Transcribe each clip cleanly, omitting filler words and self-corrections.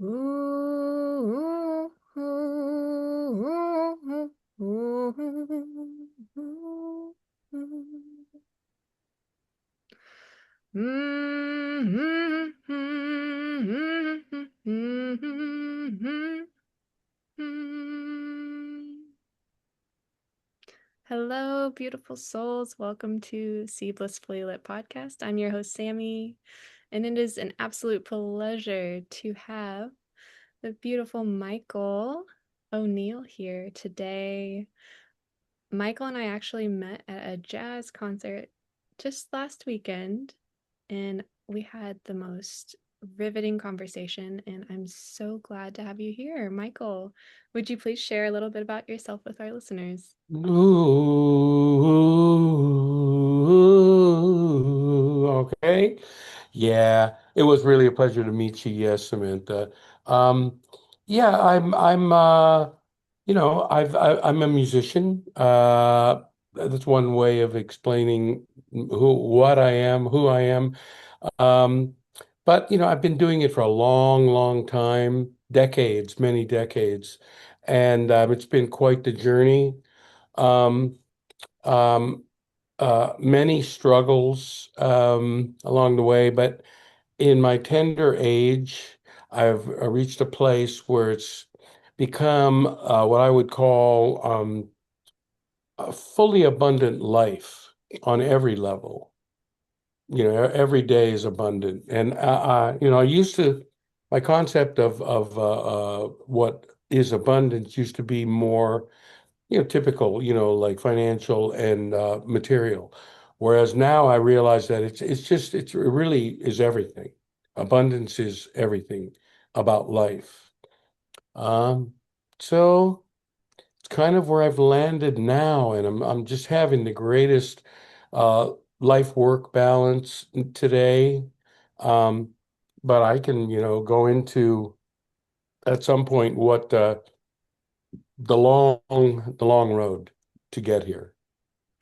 Ooh, ooh, ooh, ooh, ooh, ooh. Hello, beautiful souls. Welcome to See Blissfully Lit podcast. I'm your host, Sammy, and it is an absolute pleasure to have the beautiful Michael O'Neill here today. Michael and I actually met at a jazz concert just last weekend, and we had the most riveting conversation. And I'm so glad to have you here. Michael, would you please share a little bit about yourself with our listeners? Ooh, okay. Yeah, it was really a pleasure to meet you. Yes, Samantha. Um, yeah, I'm a musician. That's one way of explaining what I am, who I am. Um, but I've been doing it for a long, long time, decades, many decades, and it's been quite the journey. Um, um, Many struggles along the way, but in my tender age, I've reached a place where it's become what I would call a fully abundant life on every level. Every day is abundant, and I used to my concept of what is abundance used to be more typical, like financial and material. Whereas now I realize that it really is everything. Abundance is everything about life. Um, so it's kind of where I've landed now, and I'm just having the greatest uh, life work balance today. Um, but I can, go into at some point what the long road to get here.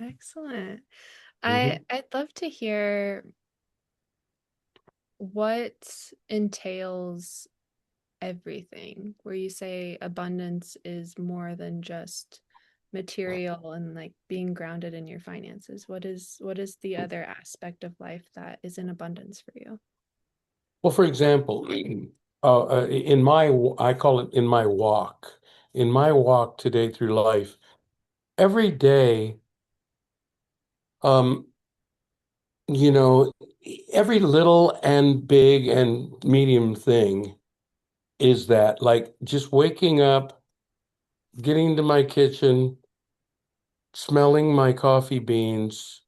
Excellent. Mhm. I'd love to hear what entails everything, where you say abundance is more than just material and like being grounded in your finances. What is the other aspect of life that is in abundance for you? Well, for example, I call it in my walk today through life, every day, um, you know, every little and big and medium thing is that like just waking up, getting to my kitchen, smelling my coffee beans,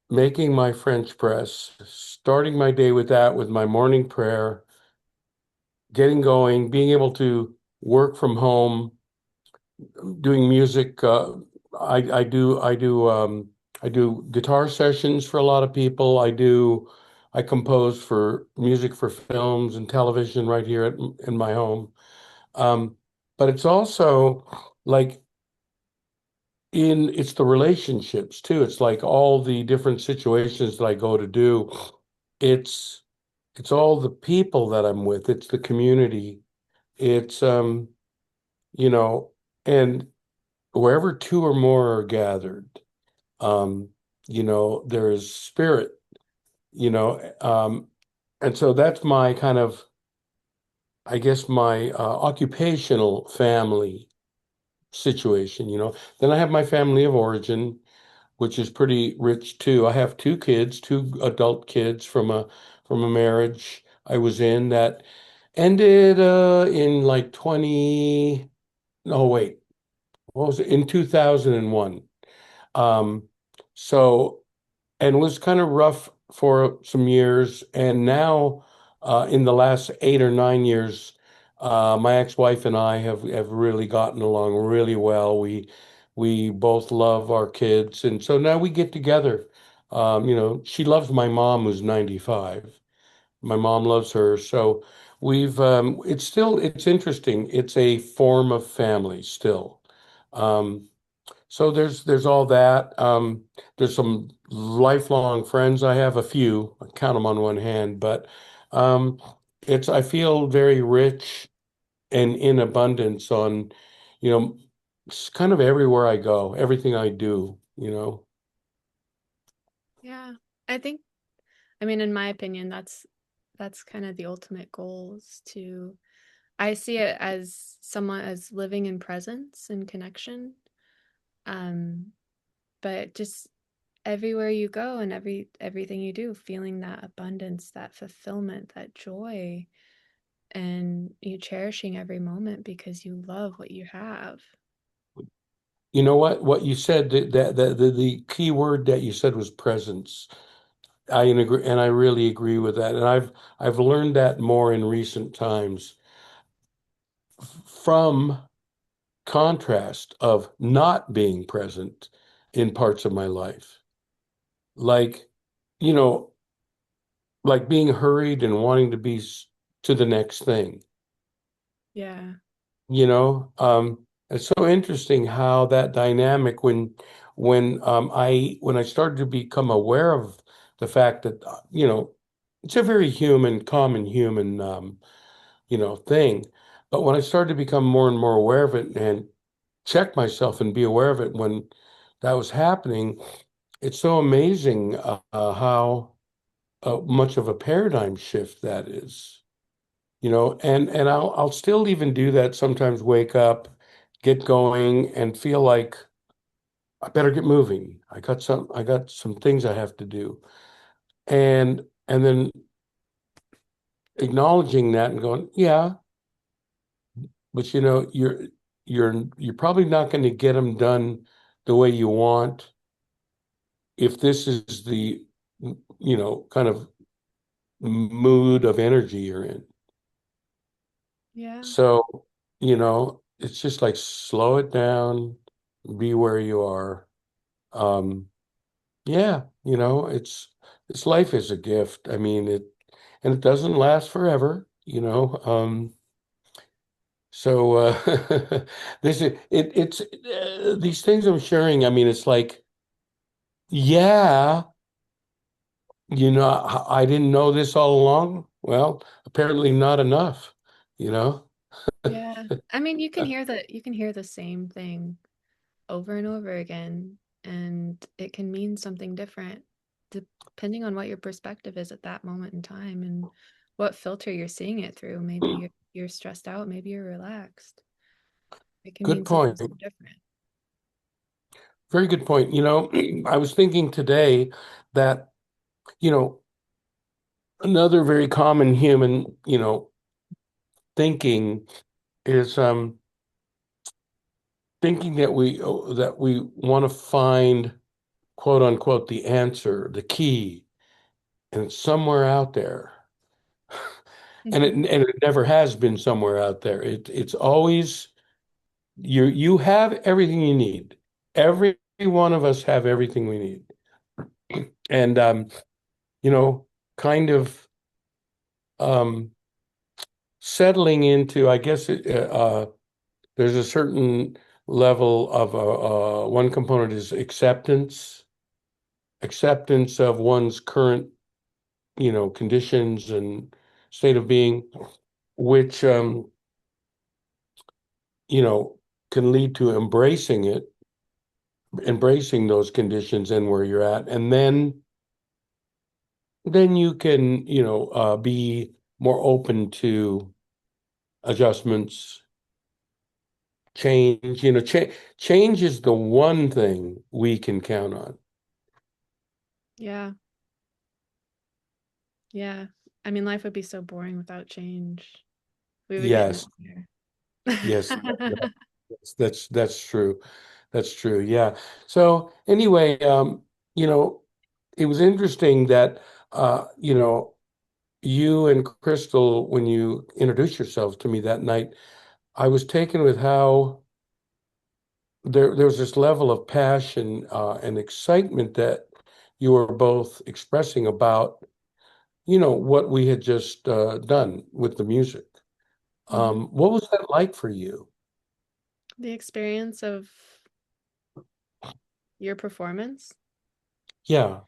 making my French press, starting my day with that, with my morning prayer, getting going, being able to work from home, doing music. I do guitar sessions for a lot of people. I compose for music for films and television right here in my home. Um, but it's also like it's the relationships too. It's like all the different situations that I go to do. It's it's all the people that I'm with. It's the community. It's you know, and wherever two or more are gathered, um, there is spirit, and so that's my kind of, I guess, my occupational family situation. Then I have my family of origin, which is pretty rich too. I have two kids, two adult kids from a marriage I was in that ended in like 20, no wait, what was it? In 2001. Um, so and it was kind of rough for some years. And now, in the last 8 or 9 years, my ex-wife and I have really gotten along really well. We both love our kids, and so now we get together. She loves my mom, who's 95. My mom loves her, so it's interesting. It's a form of family still. Um, so there's all that. There's some lifelong friends. I have a few, I count them on one hand, but um, I feel very rich and in abundance on, you know, kind of everywhere I go, everything I do, you know. Yeah. I think, I mean, in my opinion, that's kind of the ultimate goal is to I see it as someone as living in presence and connection. Um, but just everywhere you go and everything you do, feeling that abundance, that fulfillment, that joy, and you cherishing every moment because you love what you have. You know what you said, the key word that you said was presence. I agree, and I really agree with that. And I've learned that more in recent times from contrast of not being present in parts of my life. Like, you know, like being hurried and wanting to be to the next thing, Yeah. you know. It's so interesting how that dynamic when I started to become aware of the fact that you know, it's a very human, common human you know, thing. But when I started to become more and more aware of it and check myself and be aware of it when that was happening, it's so amazing how much of a paradigm shift that is. You know, and I'll still even do that sometimes, wake up, get going, and feel like I better get moving. I got some things I have to do. And then acknowledging that and going, yeah, but you know, you're probably not going to get them done the way you want if this is the, you know, kind of mood of energy you're in. Yeah. So, you know, it's just like slow it down, be where you are. Um, yeah, you know, it's life is a gift. I mean, it doesn't last forever, you know. So this is it's these things I'm sharing, I mean, it's like, yeah, you know, I didn't know this all along. Well, apparently not enough, you know. Yeah. I mean, you can hear the same thing over and over again, and it can mean something different depending on what your perspective is at that moment in time and what filter you're seeing it through. Maybe you're stressed out, maybe you're relaxed. It can Good mean something point. so different. Very good point. You know, I was thinking today that, you know, another very common human, you know, thinking is thinking that we want to find quote unquote the answer, the key, and it's somewhere out there. Mhm. And it never has been somewhere out there. It's always you have everything you need. Every one of us have everything we need. And you know, kind of um settling into, I guess there's a certain level of one component is acceptance of one's current, you know, conditions and state of being, which you know, can lead to embracing those conditions and where you're at, and then you can, you know, be more open to adjustments, change. You know, change is the one thing we can count on. Yeah. Yeah. I mean, life would be so boring without change. We would get Yes, nowhere. yes, that's true. That's true. Yeah. So anyway, you know, it was interesting that you know, you and Crystal, when you introduced yourselves to me that night, I was taken with how there was this level of passion and excitement that you were both expressing about, you know, what we had just done with the music. Mhm. What was that like for you? The experience of your performance. Yeah.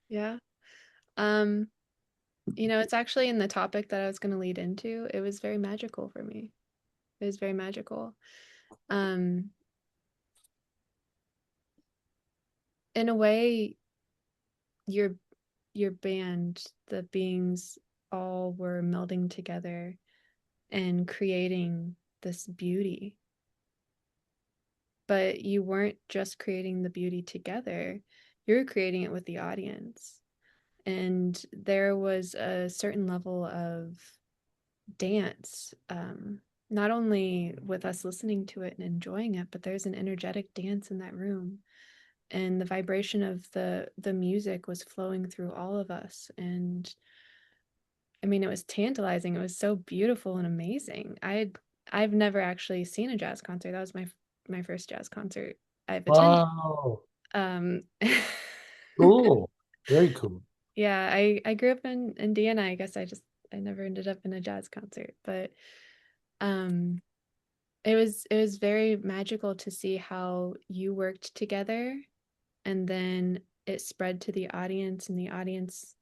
Yeah. Um, It's actually in the topic that I was going to lead into. It was very magical for me. It was very magical. Um, in a way, your your band, the beings all were melding together and creating this beauty. But you weren't just creating the beauty together, you were creating it with the audience. And there was a certain level of dance, not only with us listening to it and enjoying it, but there's an energetic dance in that room. And the vibration of the music was flowing through all of us. And I mean, it was tantalizing. It was so beautiful and amazing. I've never actually seen a jazz concert. That was my first jazz concert I've attended. Wow. Um, Cool. Very cool. yeah, I grew up in Indiana. I guess I never ended up in a jazz concert, but um, it was very magical to see how you worked together, and then it spread to the audience, and the audience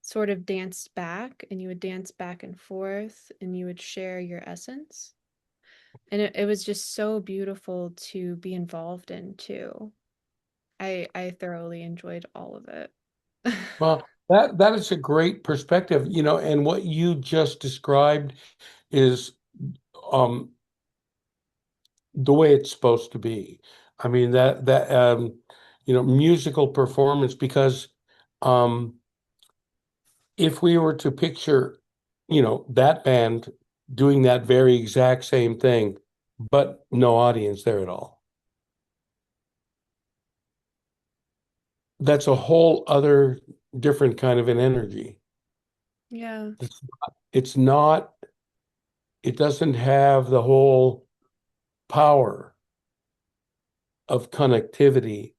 sort of danced back, and you would dance back and forth, and you would share your essence. And it was just so beautiful to be involved in too. I thoroughly enjoyed all of it. Well, that is a great perspective, and what you just described is um the way it's supposed to be. I mean musical performance because um if we were to picture, that band doing that very exact same thing, but no audience there at all, that's a whole other different kind of an energy. Yeah. It's not, it doesn't have the whole power of connectivity,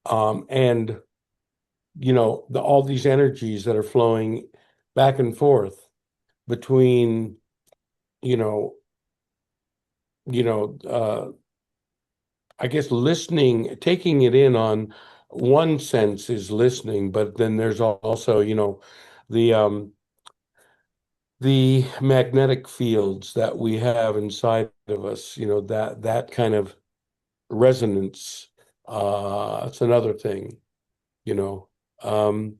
and all these energies that are flowing back and forth between, you know, I guess listening, taking it in on one sense is listening, but then there's also, the the magnetic fields that we have inside of us, that kind of resonance. It's another thing, you know. Um,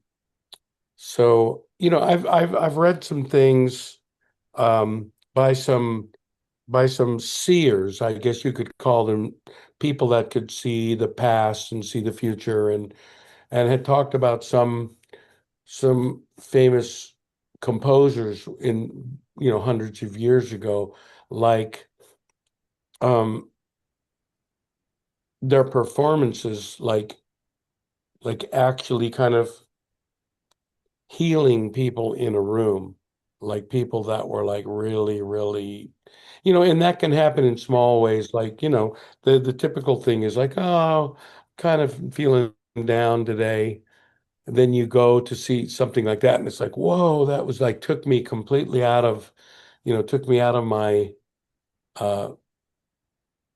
so, I've read some things by some seers, I guess you could call them, people that could see the past and see the future, and had talked about some famous composers in, hundreds of years ago, like their performances, like actually kind of healing people in a room, like people that were like really, really, and that can happen in small ways. Like, the typical thing is like, oh, kind of feeling down today. And then you go to see something like that, and it's like, whoa, that was like took me completely out of, took me out of my, uh,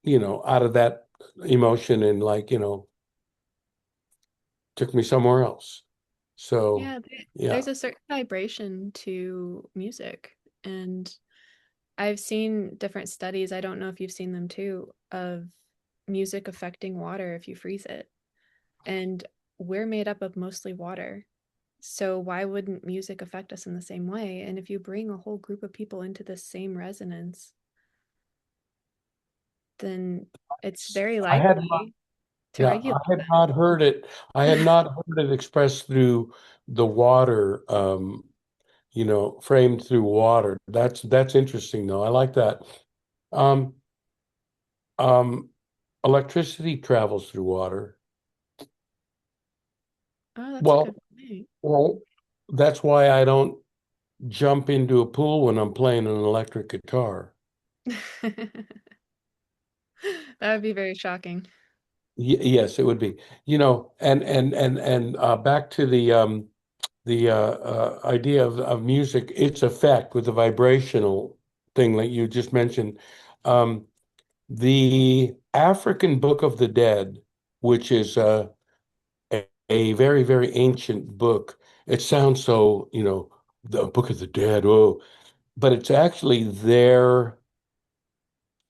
out of that emotion, and like, took me somewhere else. So, Yeah, yeah. there's a certain vibration to music. And I've seen different studies, I don't know if you've seen them too, of music affecting water if you freeze it. And we're made up of mostly water. So why wouldn't music affect us in the same way? And if you bring a whole group of people into the same resonance, then it's very I had likely to Yeah, I regulate had them. not heard it. I had not heard it expressed through the water, framed through water. That's interesting though. I like that. Um, um, Electricity travels through water. Oh, that's a Well, good point. well, that's why I don't jump into a pool when I'm playing an electric guitar. That would be very shocking. Yes, it would be. And back to the idea of music, its effect with the vibrational thing that you just mentioned. Um, the African Book of the Dead, which is a very, very ancient book. It sounds so, the Book of the Dead. Oh, but it's actually their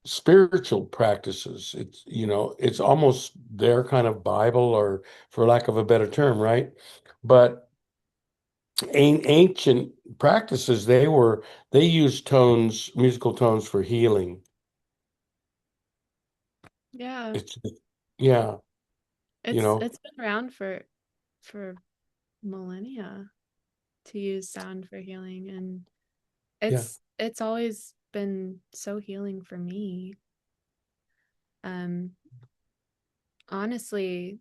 spiritual practices. It's, it's almost their kind of Bible, or for lack of a better term, right? But ancient practices, they used tones, musical tones for healing. Yeah. It's yeah, you know, It's been around for millennia to use sound for healing, and yeah. it's always been so healing for me. Um Honestly,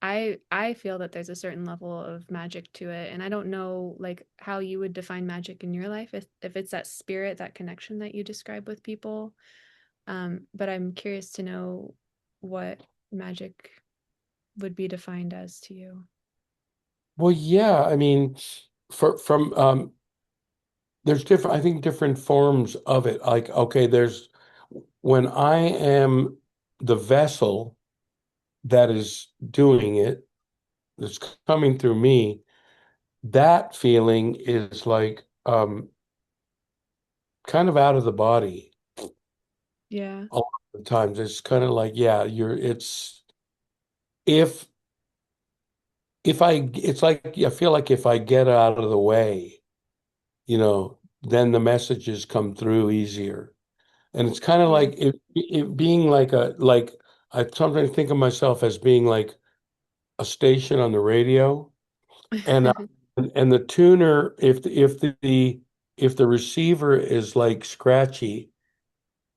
I feel that there's a certain level of magic to it, and I don't know like how you would define magic in your life, if it's that spirit, that connection that you describe with people. But I'm curious to know what magic would be defined as to you. Well, yeah, I mean, from there's different, I think, different forms of it. Like, okay, there's when I am the vessel that is doing it, that's coming through me, that feeling is like kind of out of the body Yeah. a lot of times. It's kind of like, yeah, it's if it's like I feel like if I get out of the way, then the messages come through easier. And it's kind of Yeah. like it being like I sometimes think of myself as being like a station on the radio, and and the tuner, if the receiver is like scratchy,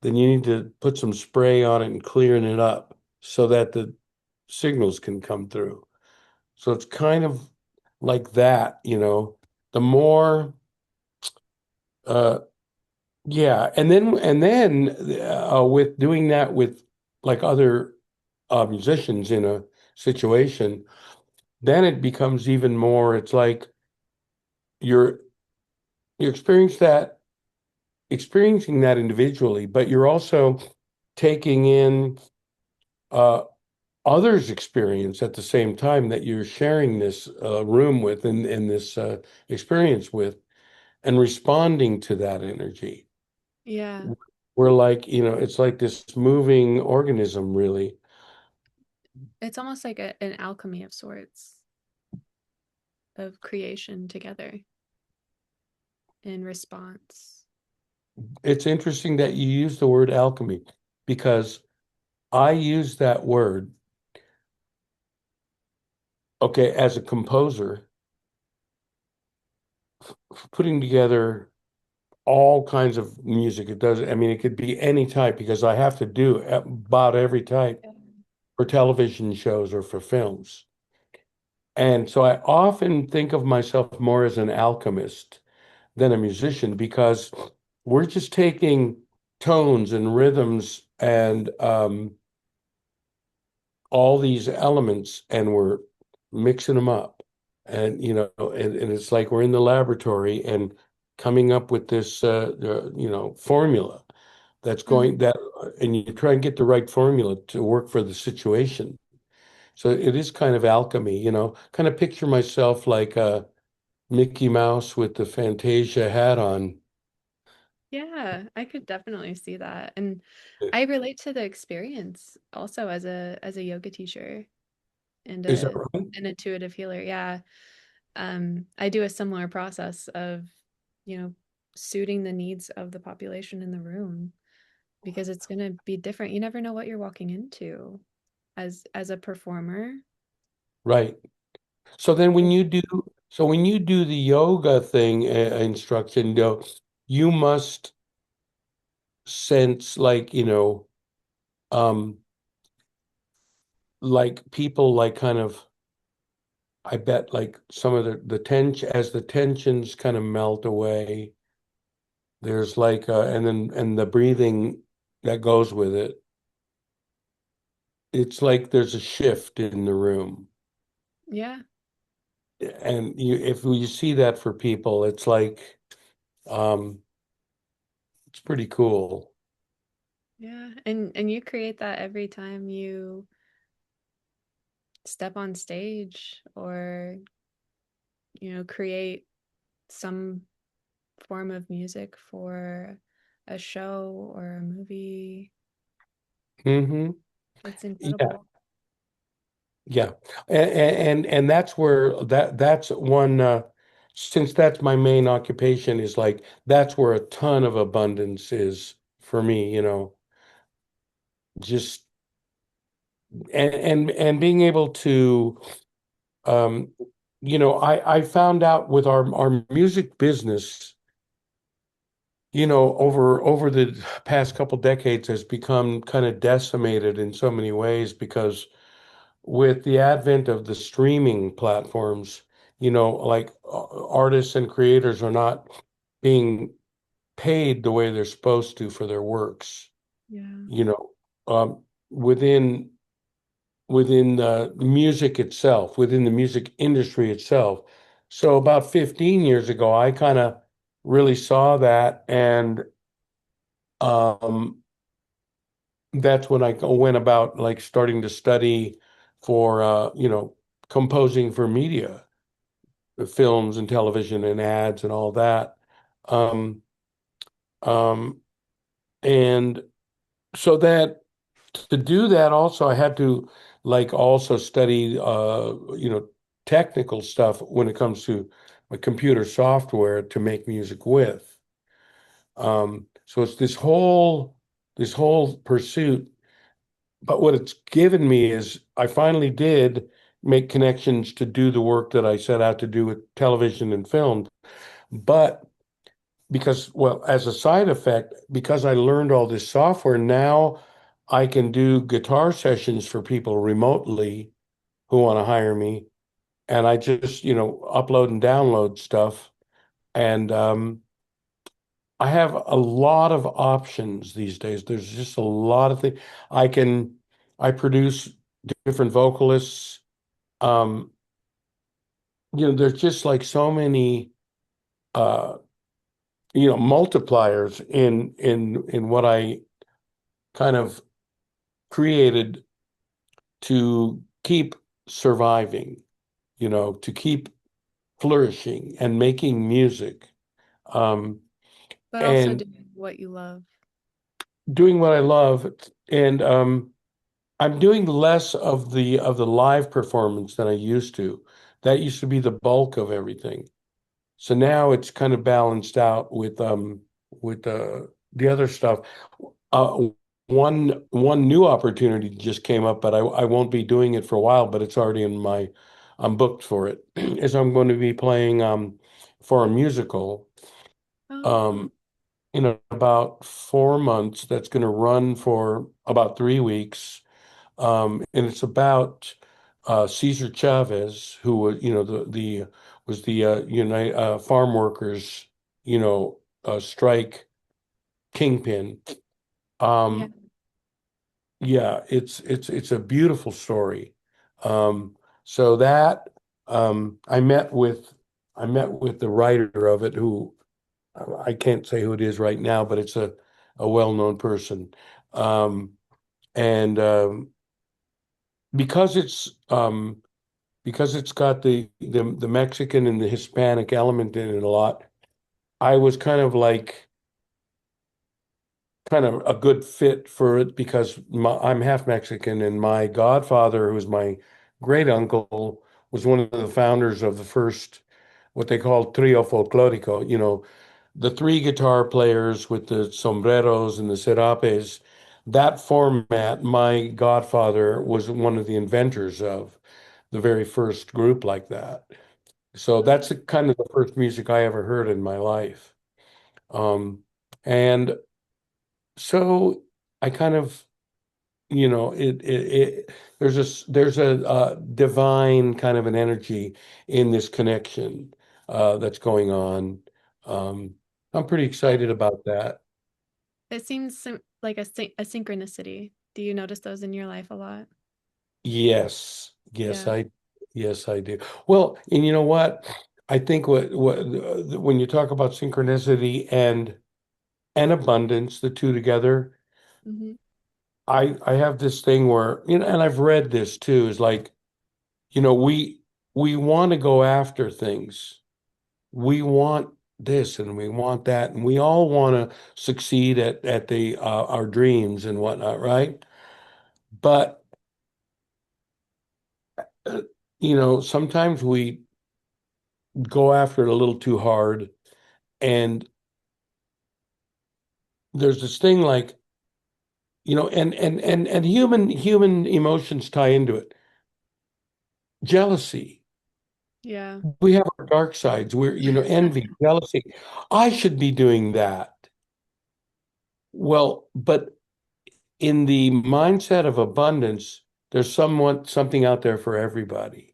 then you need to put some spray on it and clearing it up so that the signals can come through. So it's kind of like that, the more uh yeah, and then with doing that with like other musicians in a situation, then it becomes even more. It's like you're you experiencing that individually, but you're also taking in uh, others' experience at the same time that you're sharing this room with, and this experience with, and responding to that energy. Yeah. We're like, it's like this moving organism, really. It's almost like an alchemy of sorts, of creation together in response. It's interesting that you use the word alchemy, because I use that word, okay, as a composer, putting together all kinds of music. It does, I mean, it could be any type, because I have to do about every type for television shows or for films. And so I often think of myself more as an alchemist than a musician, because we're just taking tones and rhythms and all these elements, and we're mixing them up. And and it's like we're in the laboratory and coming up with this formula that's Mhm. going that and you try and get the right formula to work for the situation. So it is kind of alchemy, kind of picture myself like Mickey Mouse with the Fantasia hat on. Yeah, I could definitely see that. And I relate to the experience also as a yoga teacher and Is that a right? an intuitive healer. Yeah. I do a similar process of, you know, suiting the needs of the population in the room because it's going to be different. You never know what you're walking into as a performer. Right. So then when you do the yoga thing, instruction, you must sense like, um, like people like kind of, I bet like some of the tension, as the tensions kind of melt away, there's like, and the breathing that goes with it. It's like there's a shift in the room. Yeah. And if you see that for people, it's like, um, it's pretty cool. Yeah. And you create that every time you step on stage or, create. some form of music for a show or a movie. Hmm. It's Yeah, incredible. yeah. And that's where that's one since that's my main occupation is like that's where a ton of abundance is for me, just and being able to um I found out with our music business, over the past couple decades has become kind of decimated in so many ways because with the advent of the streaming platforms, like artists and creators are not being paid the way they're supposed to for their works, Yeah. you know, um, within within the music itself, within the music industry itself. So about 15 years ago, I kind of really saw that, and um, that's when I went about like starting to study for composing for media, films and television and ads and all that. Um, um, and so that to do that also I had to like also study technical stuff when it comes to computer software to make music with. So it's this whole pursuit. But what it's given me is I finally did make connections to do the work that I set out to do with television and film. But because, well, as a side effect, because I learned all this software, now I can do guitar sessions for people remotely who want to hire me. And I just, upload and download stuff. And I have a lot of options these days. There's just a lot of things. I produce different vocalists. Um, there's just like so many, uh, multipliers in what I kind of created to keep surviving, to keep flourishing and making music, um, But also and doing what you love. doing what I love. And I'm doing less of the live performance than I used to. That used to be the bulk of everything. So now it's kind of balanced out with the other stuff. Uh, one new opportunity just came up, but I won't be doing it for a while, but it's already I'm booked for it. Is I'm going to be playing for a musical Oh, cool. um in about 4 months. That's going to run for about 3 weeks. And it's about Cesar Chavez, who was, the was the United farm workers, strike kingpin. Yeah. Um, yeah, it's a beautiful story. So that I met with the writer of it, who I can't say who it is right now, but it's a well-known person. Um, and because it's because it's got the Mexican and the Hispanic element in it a lot, I was kind of a good fit for it because I'm half Mexican, and my godfather, who was my great uncle, was one of the founders of the first what they call trio folclórico, the three guitar players with the sombreros and the serapes. That format, my godfather was one of the inventors of the very first group like that. So Oh, that's kind of the first music I ever heard in my life. And so I kind of, there's a divine kind of an energy in this connection that's going on. Um, I'm pretty yeah. excited about that. It seems like a synchronicity. Do you notice those in your life a lot? Yes, yes, Yeah. I do. Well, and you know what? I think when you talk about synchronicity and abundance, the two together, Hmm. I have this thing where, and I've read this too, is like, we want to go after things, we want this and we want that, and we all want to succeed at the our dreams and whatnot, right? But uh, sometimes we go after it a little too hard, and there's this thing like, and human emotions tie into it. Jealousy. Yeah. We have our dark sides. We're, envy, jealousy. I should be doing that. Well, but in the mindset of abundance, there's something out there for everybody. Oh,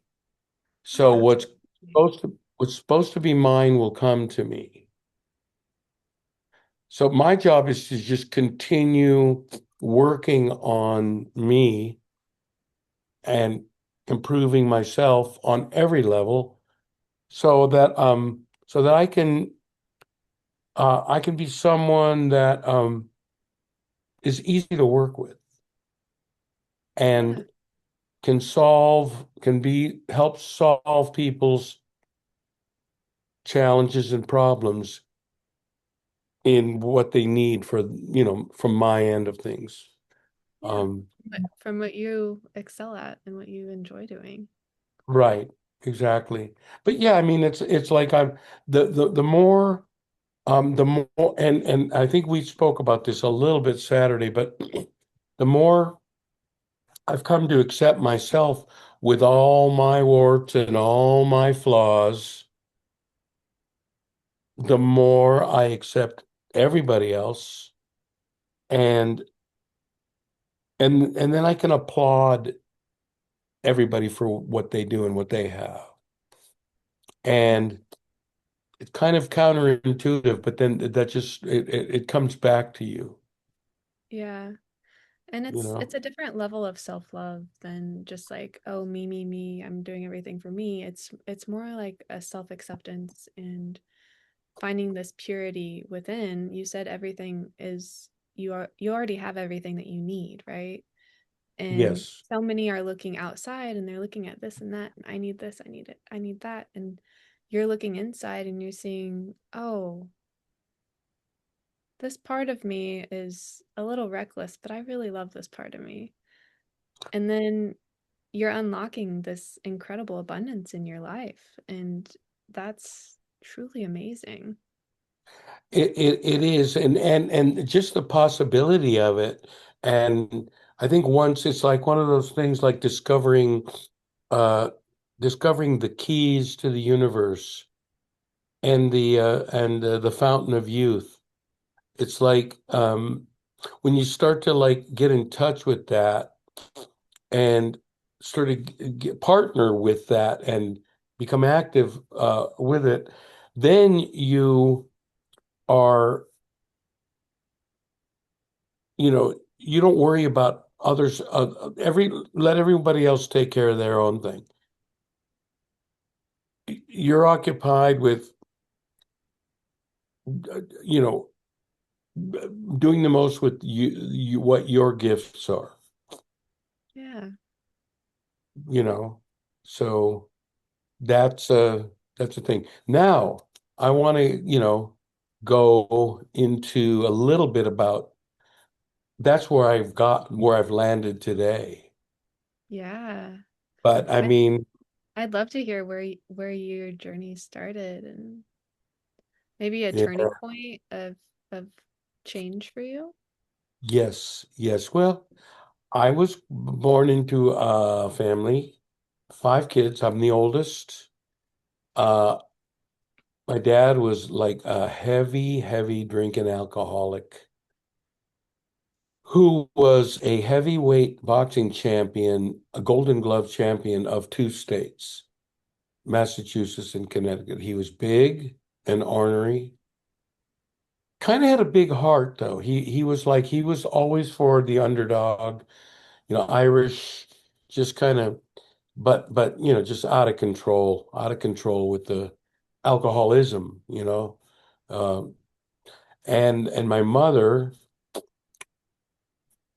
So absolutely. what's supposed to be mine will come to me. So my job is to just continue working on me and improving myself on every level so that I can be someone that is easy to work with Yeah. and help solve people's challenges and problems in what they need from my end of things. Yeah. Um, But from what you excel at and what you enjoy doing. right, exactly. But yeah, I mean, it's like the more the more, and I think we spoke about this a little bit Saturday, but the more I've come to accept myself with all my warts and all my flaws, the more I accept everybody else, and and then I can applaud everybody for what they do and what they have. Yeah. And it's kind of counterintuitive, but then that just it comes back to you, Yeah. And you it's know? a different level of self-love than just like, oh, me, I'm doing everything for me. It's more like a self-acceptance and finding this purity within. You said everything is you already have everything that you need, right? And Yes. so many are looking outside and they're looking at this and that. And I need this, I need it, I need that. And you're looking inside and you're seeing, oh, this part of me is a little reckless, but I really love this part of me. And then you're unlocking this incredible abundance in your life. And that's truly amazing. It is, and just the possibility of it. And I think once it's like one of those things like uh discovering the keys to the universe and the fountain of youth. It's like when you start to like get in touch with that and sort of partner with that and become active with it, then are you don't worry about others. Let everybody else take care of their own thing. You're occupied with, you know, doing the most with what your gifts are, Yeah. you know. So that's a thing. Now, I want to, go into a little bit about that's where I've landed today. Yeah. But I I, mean, I'd love to hear where your journey started and maybe a yeah, turning point of change for you. yes, yes. Well, I was born into a family, five kids. I'm the oldest. Uh, my dad was like a heavy, heavy drinking alcoholic who was a heavyweight boxing champion, a Golden Glove champion of two states, Massachusetts and Connecticut. He was big and ornery. Kind of had a big heart though. He was always for the underdog, Irish, just kind of but just out of control with the alcoholism. Um, and my mother,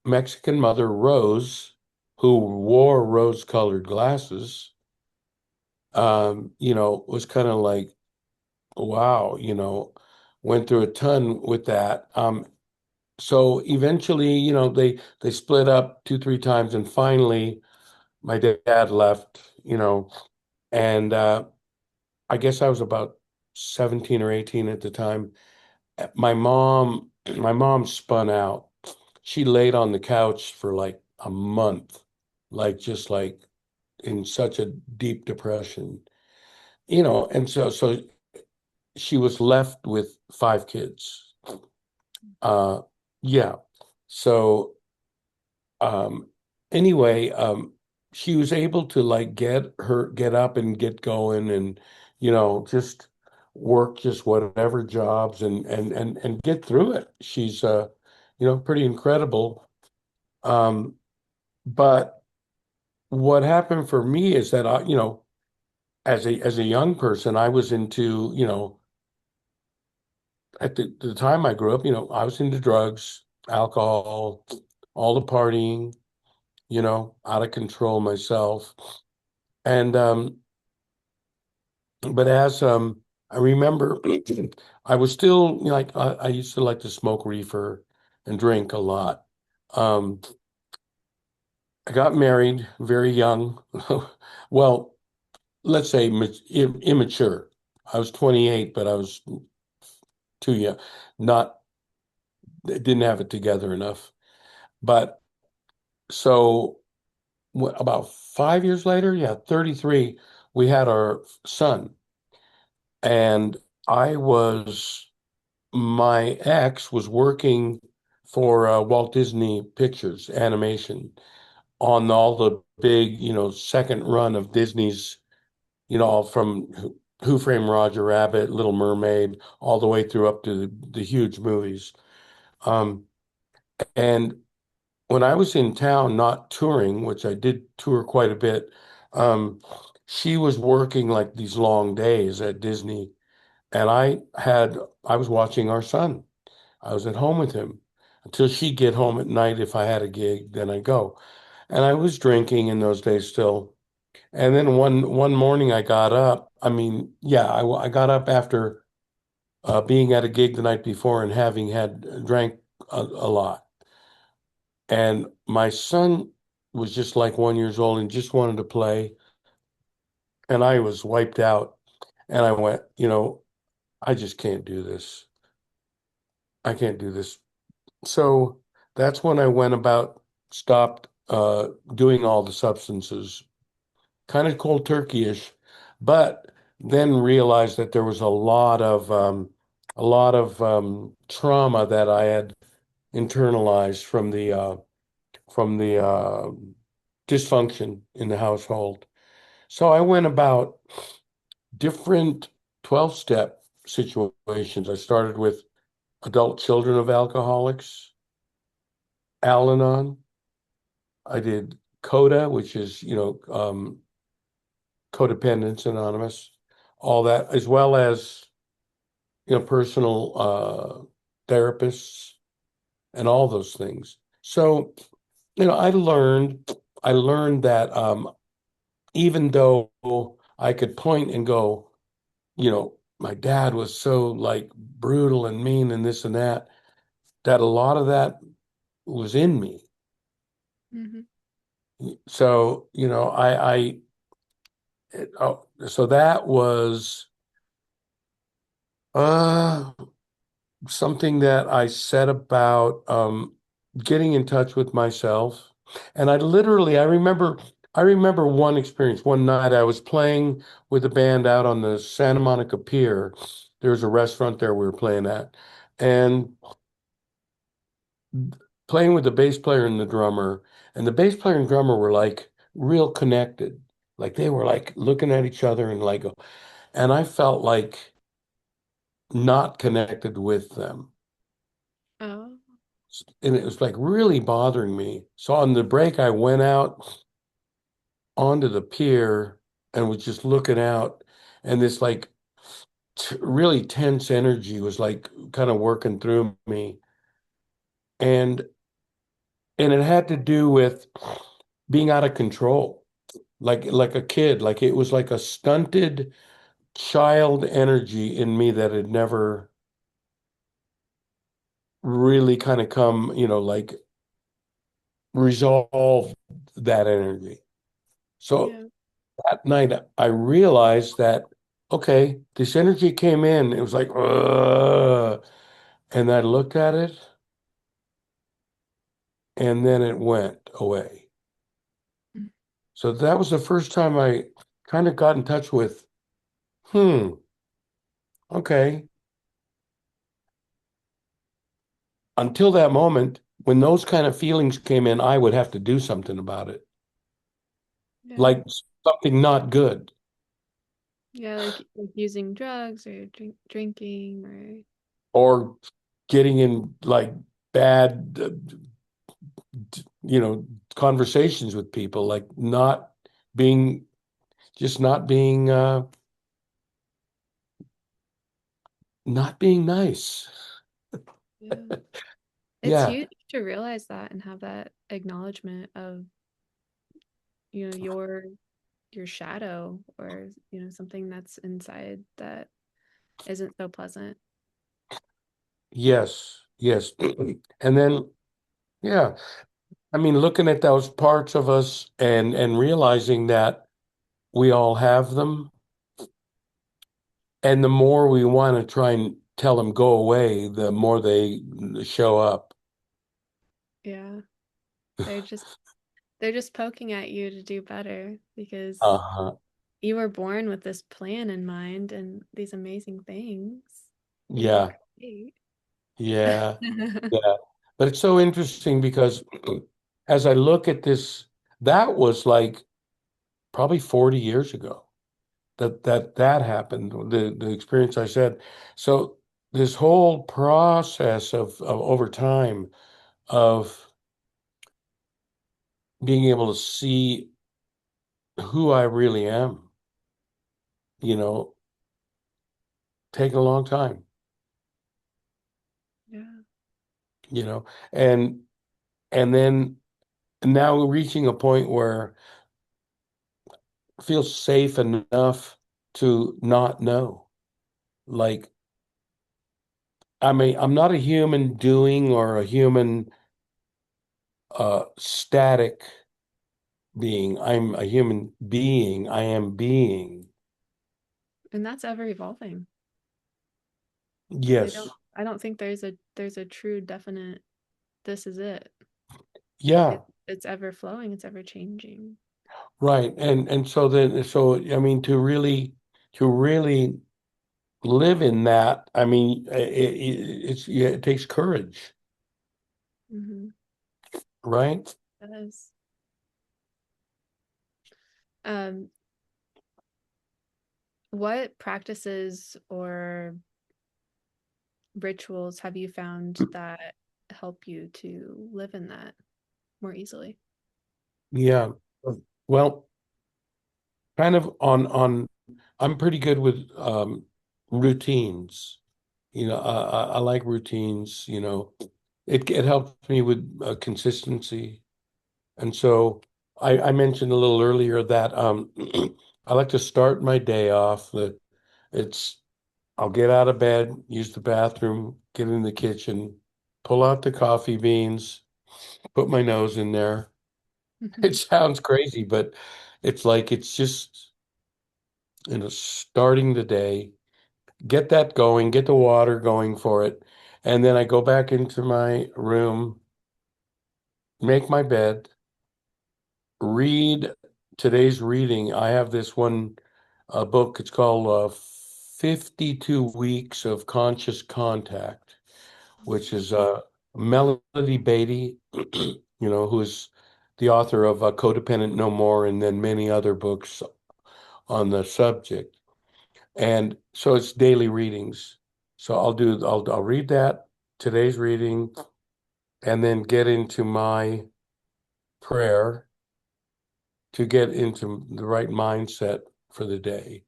Mexican mother Rose, who wore rose-colored glasses, was kind of like wow, went through a ton with that. So eventually, they split up two, three times, and finally my dad left, and I guess I was about 17 or 18 at the time. My mom spun out. She laid on the couch for like a month, like just like in such a deep depression, and so she was left with five kids. Uh, yeah. So um, anyway, she was able to like get up and get going, and just work just whatever jobs, and get through it. She's pretty incredible. Um, but what happened for me is that as a young person, I was into, at the time I grew up, I was into drugs, alcohol, all the partying, out of control myself. And but as I remember, I was still, like, I used to like to smoke reefer and drink a lot. Um, I got married very young. Well, let's say immature. I was 28, but I was too young, not didn't have it together enough. But so about 5 years later, yeah, 33, we had our son. And I was, my ex was working for Walt Disney Pictures animation on all the big, second run of Disney's, from Who Framed Roger Rabbit, Little Mermaid, all the way through up to the huge movies. Um, and when I was in town, not touring, which I did tour quite a bit, um, she was working like these long days at Disney, and I was watching our son. I was at home with him until she'd get home at night. If I had a gig, then I'd go. And I was drinking in those days still. And then one morning I got up. I mean, yeah, I got up after being at a gig the night before and having had drank a lot. And my son was just like 1 year old and just wanted to play. And I was wiped out. And I went, I just can't do this. I can't do this. So that's when I went about, stopped doing all the substances, kind of cold turkey-ish, but then realized that there was a lot of trauma that I had internalized from the dysfunction in the household. So I went about different 12-step situations. I started with adult children of alcoholics, Al-Anon. I did CODA, which is, Codependence Anonymous, all that, as well as, personal therapists and all those things. So, I learned that even though I could point and go, my dad was so like brutal and mean and this and that a lot of that was in me. Hmm. So, so that was uh, something that I said about getting in touch with myself. And I remember one experience. One night I was playing with a band out on the Santa Monica Pier. There was a restaurant there we were playing at, and playing with the bass player and the drummer. And the bass player and drummer were like real connected. Like they were like looking at each other and like, and I felt like not connected with them. Oh. And it was like really bothering me. So on the break, I went out onto the pier and was just looking out, and this like really tense energy was like kind of working through me, and it had to do with being out of control, like a kid. Like it was like a stunted. child energy in me that had never really kind of come, like resolve that energy. So Yeah. that night I realized that, okay, this energy came in. It was like, "Ugh." And I looked at it and then it went away. So that was the first time I kind of got in touch with, okay. Until that moment, when those kind of feelings came in, I would have to do something about it, Yeah. like something not good, Yeah, like using drugs or drinking or or getting in like bad, conversations with people, like being, not being, not being nice. yeah. It's Yeah. huge to realize that and have that acknowledgement of, your shadow or, something that's inside that isn't so pleasant. Yes. Yes. And then, yeah, I mean, looking at those parts of us and realizing that we all have them. And the more we want to try and tell them go away, the more they show up. Yeah. They're just they're just poking at you to do better because Uh-huh. you were born with this plan in mind and these amazing things for you to Yeah. create. Yeah. Yeah. But it's so interesting because as I look at this, that was like probably 40 years ago that happened, the experience I said. So this whole process of over time of being able to see who I really am, you know, taking a long time, Yeah. you know, and and then now reaching a point where I feel safe enough to not know. Like, I mean, I'm not a human doing or a human static being. I'm a human being. I am being. And that's ever evolving. Yes. I don't think there's a true definite this is it. Yeah. It's ever flowing, it's ever changing. Right. And so I mean, to really live in that, I mean, yeah, it takes courage, Mm-hmm. right? It does. Um, what practices or rituals have you found that help you to live in that more easily? Yeah. Well, kind of I'm pretty good with routines. I like routines, it helps me with consistency. And so I mentioned a little earlier that I like to start my day off that it's I'll get out of bed, use the bathroom, get in the kitchen, pull out the coffee beans, put my nose in there. It sounds crazy, but it's just, starting the day, get that going, get the water going for it. And then I go back into my room, make my bed, read today's reading. I have this one book. It's called 52 Weeks of Conscious Contact, which is Melody Beatty, who is the author of Codependent No More and then many other books on the subject. And so it's daily readings. So I'll read that, today's reading, and then get into my prayer to get into the right mindset for the day.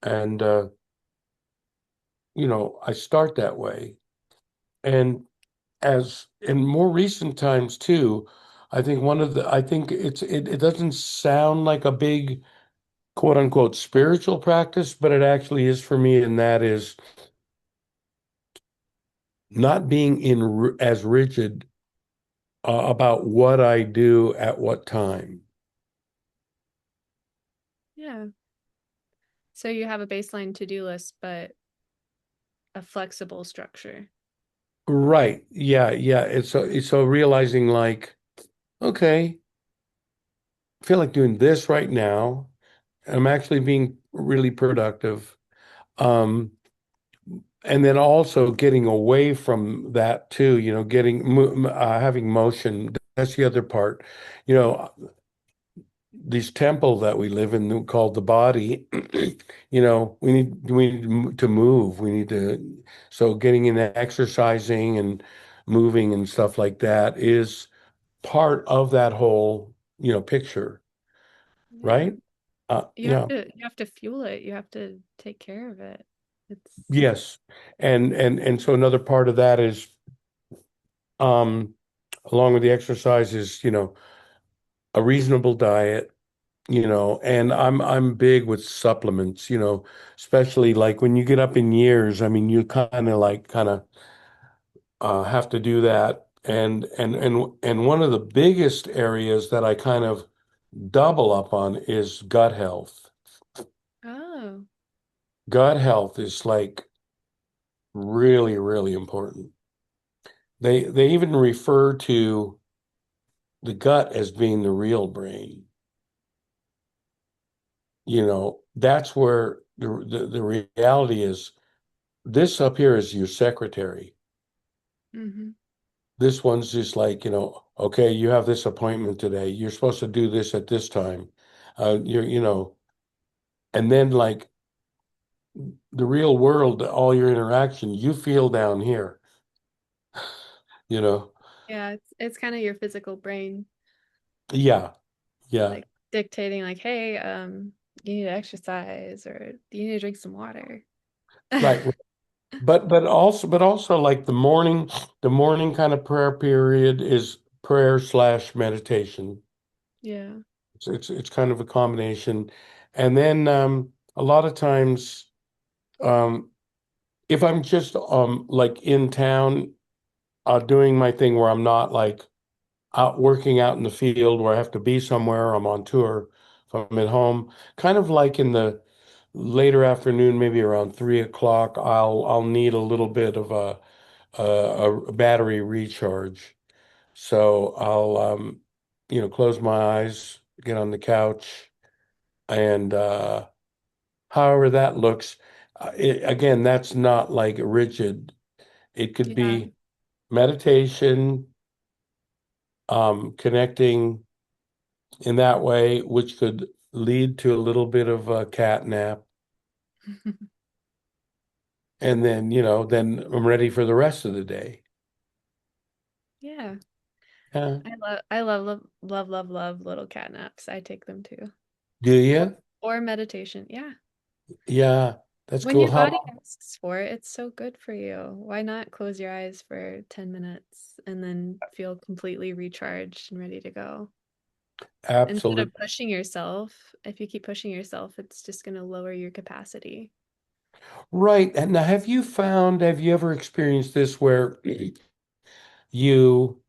And I start that way. And as in more recent times too, I think it doesn't sound like a big quote unquote spiritual practice, but it actually is for me, and that is not being as rigid about what I do at what time. Yeah. So you have a baseline to-do list, but a flexible structure. Right. Yeah. Yeah. It's so realizing like, okay, I feel like doing this right now. I'm actually being really productive. Um, and then also getting away from that too, having motion. That's the other part. You know, this temple that we live in called the body, we need to move. We need to, so getting in exercising and moving and stuff like that is part of that whole, picture, Yeah. right? You have Yeah. to fuel it. You have to take care of it. It's Yes. And so another part of that is, um, along with the exercise is, a reasonable diet, and I'm big with supplements, especially like when you get up in years. I mean, you kind of have to do that. And one of the biggest areas that I kind of double up on is gut health. oh, Gut health is like really, really important. They even refer to the gut as being the real brain. That's where the reality is. This up here is your secretary. hmm This one's just like, okay, you have this appointment today. You're supposed to do this at this time. And then like the real world, all your interaction, you feel down here, you know? Yeah, it's kind of your physical brain Yeah, yeah, like dictating like, hey, you need to exercise or you need to drink some water. right. But also like the morning kind of prayer period is prayer slash meditation. Yeah. It's kind of a combination. And then a lot of times, um, if I'm just like in town doing my thing where I'm not like out working out in the field where I have to be somewhere, I'm on tour, if I'm at home, kind of like in the later afternoon, maybe around 3 o'clock, I'll need a little bit of a battery recharge. So I'll close my eyes, get on the couch, and however that looks. Again, that's not like rigid. It could Yeah. be meditation, connecting in that way, which could lead to a little bit of a cat nap. And then I'm ready for the rest of the day. Yeah. Yeah. I love little cat naps. I take them too. Do Or, you? or meditation. Yeah. Yeah, that's When cool. your body How asks for it, it's so good for you. Why not close your eyes for 10 minutes and then feel completely recharged and ready to go? Instead of absolute pushing yourself, if you keep pushing yourself, it's just going to lower your capacity. right. And now have you ever experienced this where you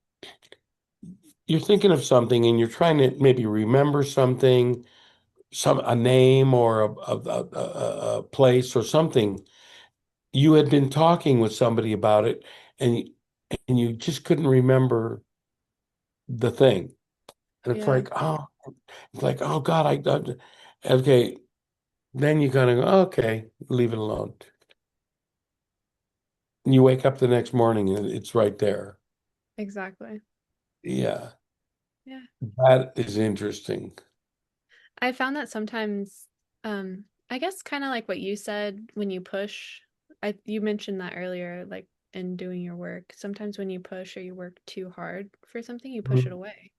you're thinking of something and you're trying to maybe remember something, a name or a place or something. You had been talking with somebody about it and and you just couldn't remember the thing. And Yeah, it's like, oh God, okay. Then you kind of go, okay, leave it alone. And you wake up the next morning and it's right there. exactly. Yeah, Yeah. that is interesting. I found that sometimes, I guess kind of like what you said when you push. You mentioned that earlier, like in doing your work. Sometimes when you push or you work too hard for something, you push it Mhm. away.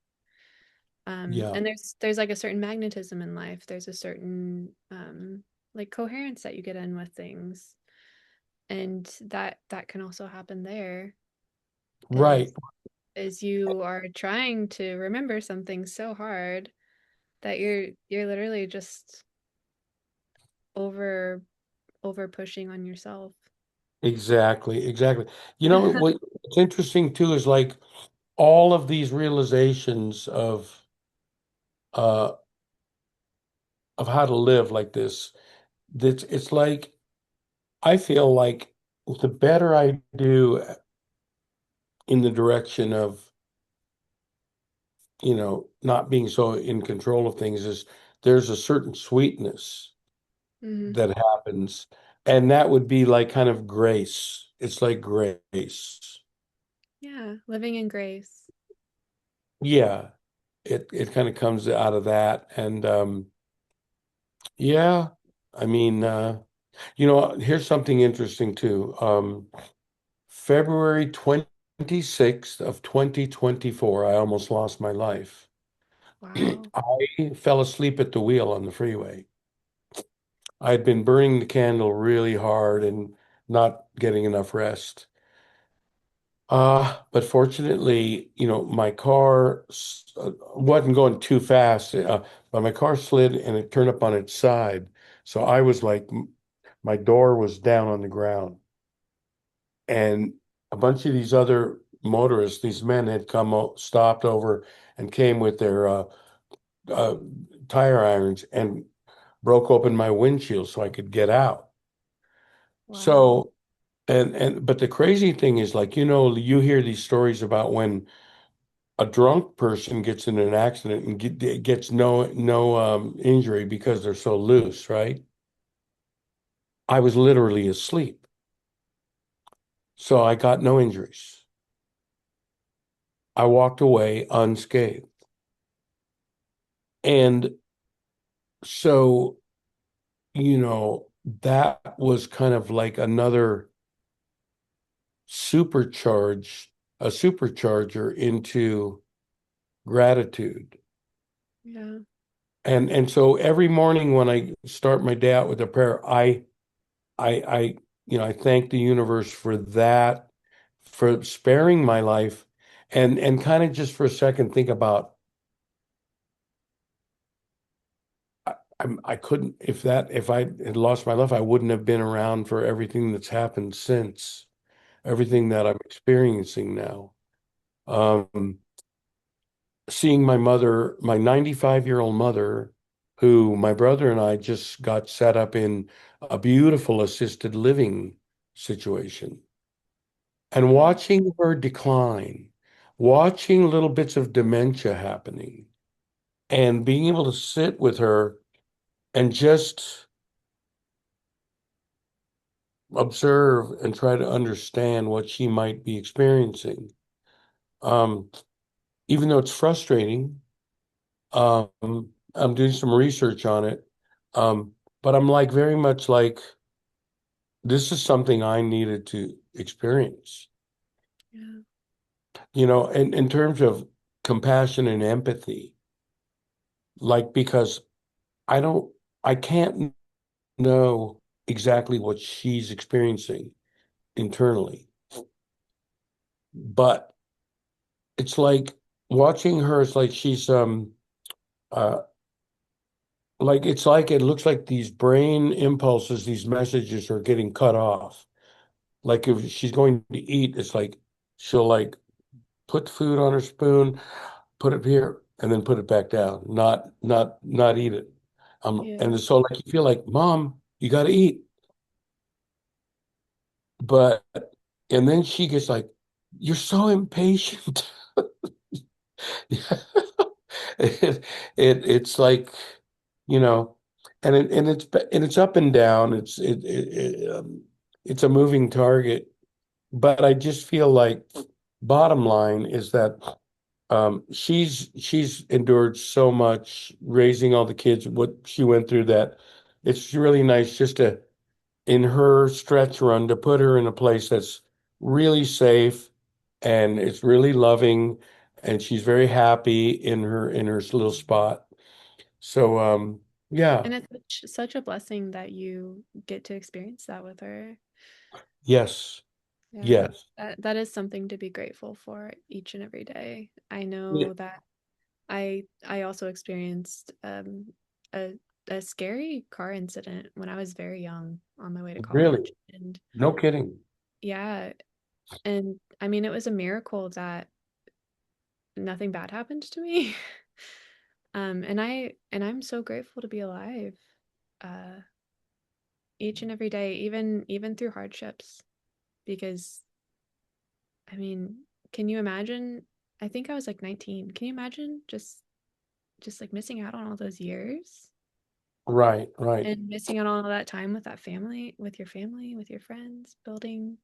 Yeah, And there's like a certain magnetism in life. There's a certain like coherence that you get in with things. And that can also happen there right. is you are trying to remember something so hard that you're literally just over over pushing on yourself. Exactly, exactly. What's interesting too is like all of these realizations uh of how to live like this. That's it's like I feel like the better I do in the direction of, not being so in control of things is there's a certain sweetness Hmm. that happens. And that would be like kind of grace. It's like grace. Yeah, living in grace. Yeah. It kind of comes out of that. And yeah, I mean, here's something interesting too. February 26th of 2024, I almost lost my life. Wow. I fell asleep at the wheel on the freeway. I'd been burning the candle really hard and not getting enough rest. But fortunately, my car wasn't going too fast, but my car slid and it turned up on its side. So I was like, my door was down on the ground. And a bunch of these other motorists, these men had stopped over and came with their uh, tire irons and broke open my windshield so I could get out. Wow. So, but the crazy thing is like, you hear these stories about when a drunk person gets in an accident and gets no injury because they're so loose, right? I was literally asleep, so I got no injuries. I walked away unscathed, and so that was kind of like another supercharge, a supercharger into gratitude. Yeah. And so every morning when I start my day out with a prayer, I I thank the universe for that, for sparing my life, and kind of just for a second think about I couldn't if I had lost my life, I wouldn't have been around for everything that's happened since, everything that I'm experiencing now. Um, Seeing my mother, my 95-year-old mother, who my brother and I just got set up in a beautiful assisted living situation, and Yeah. watching her decline, watching little bits of dementia happening, and being able to sit with her and just observe and try to understand what she might be experiencing. Um, Even though it's frustrating, I'm doing some research on it. But I'm like very much like this is something I needed to experience. Yeah. In terms of compassion and empathy, like because I don't, I can't know exactly what she's experiencing internally, but it's like watching her. It's like she's uh like it's like it looks like these brain impulses, these messages are getting cut off. Like if she's going to eat, it's like she'll like put the food on her spoon, put it here, and then put it back down. Not eat it. Yeah. And so like you feel like, Mom, you got to eat, but and then she gets like, you're so impatient. It's like, you know, and it's up and down. It's a moving target. But I just feel like bottom line is that she's endured so much raising all the kids, what she went through, that it's really nice just to, in her stretch run, to put her in a place that's really safe and it's really loving and she's very happy in her little spot. So yeah, And it's such a blessing that you get to experience that with her. yes, Yeah. yes. That is something to be grateful for each and every day. I Yeah. know that I also experienced a a scary car incident when I was very young on my way to Really? college. And No kidding. yeah, and I mean, it was a miracle that nothing bad happened to me. And I'm so grateful to be alive, uh, each and every day, even through hardships, because I mean, can you imagine? I think I was like 19. Can you imagine just like missing out on all those years Right, right. and missing out on all that time with that family, with your friends, building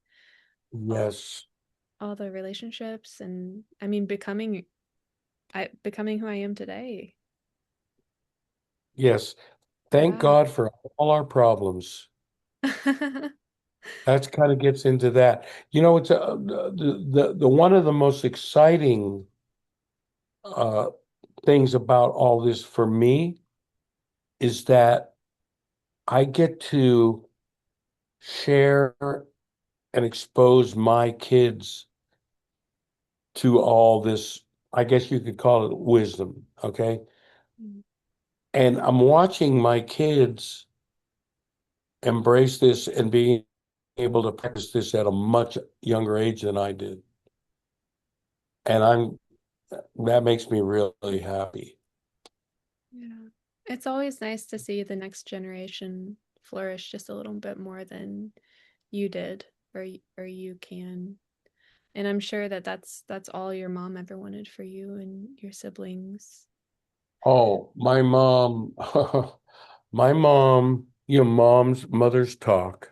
all Yes, all the relationships, and I mean, becoming who I am today. yes. Thank Yeah. God for all our problems. That's kind of gets into that. It's the one of the most exciting uh, things about all this for me is that I get to share and expose my kids to all this, I guess you could call it wisdom, okay? And I'm watching my kids embrace this and being able to practice this at a much younger age than I did. And that makes me really happy. Yeah. It's always nice to see the next generation flourish just a little bit more than you did, or you can. And I'm sure that that's all your mom ever wanted for you and your siblings. Oh, my mom, my mom, mothers talk,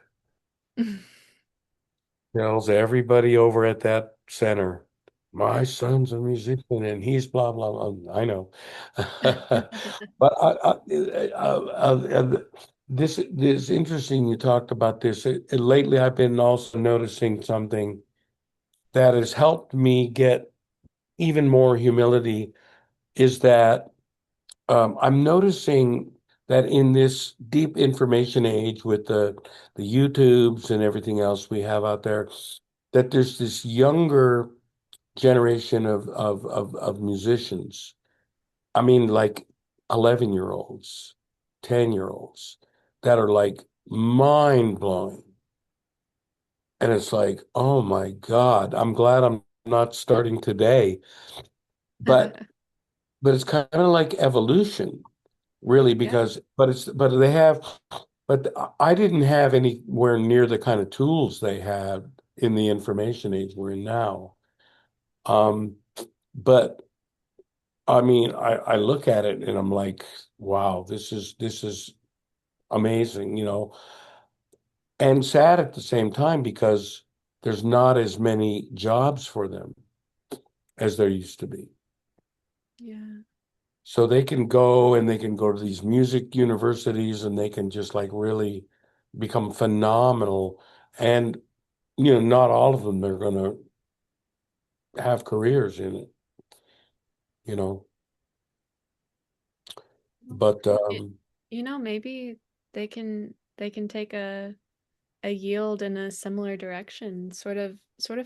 tells everybody over at that center, my son's a musician and he's blah, blah, blah. I know. But this is interesting. You talked about this. Lately, I've been also noticing something that has helped me get even more humility is that I'm noticing that in this deep information age with the YouTubes and everything else we have out there, that there's this younger generation of musicians. I mean, like 11-year-olds, 10-year-olds that are like mind blowing. And it's like, oh my God, I'm glad I'm not starting today. But it's kind of like evolution, really, Yeah. because but I didn't have anywhere near the kind of tools they had in the information age we're in now. Um, but I mean, I look at it and I'm like, wow, this is amazing, and sad at the same time because there's not as many jobs for them as there used to be. Yeah. So they can go and they can go to these music universities and they can just like really become phenomenal. And, not all of them are going to have careers in it, you know. But It, maybe they can take a yield in a similar direction, sort of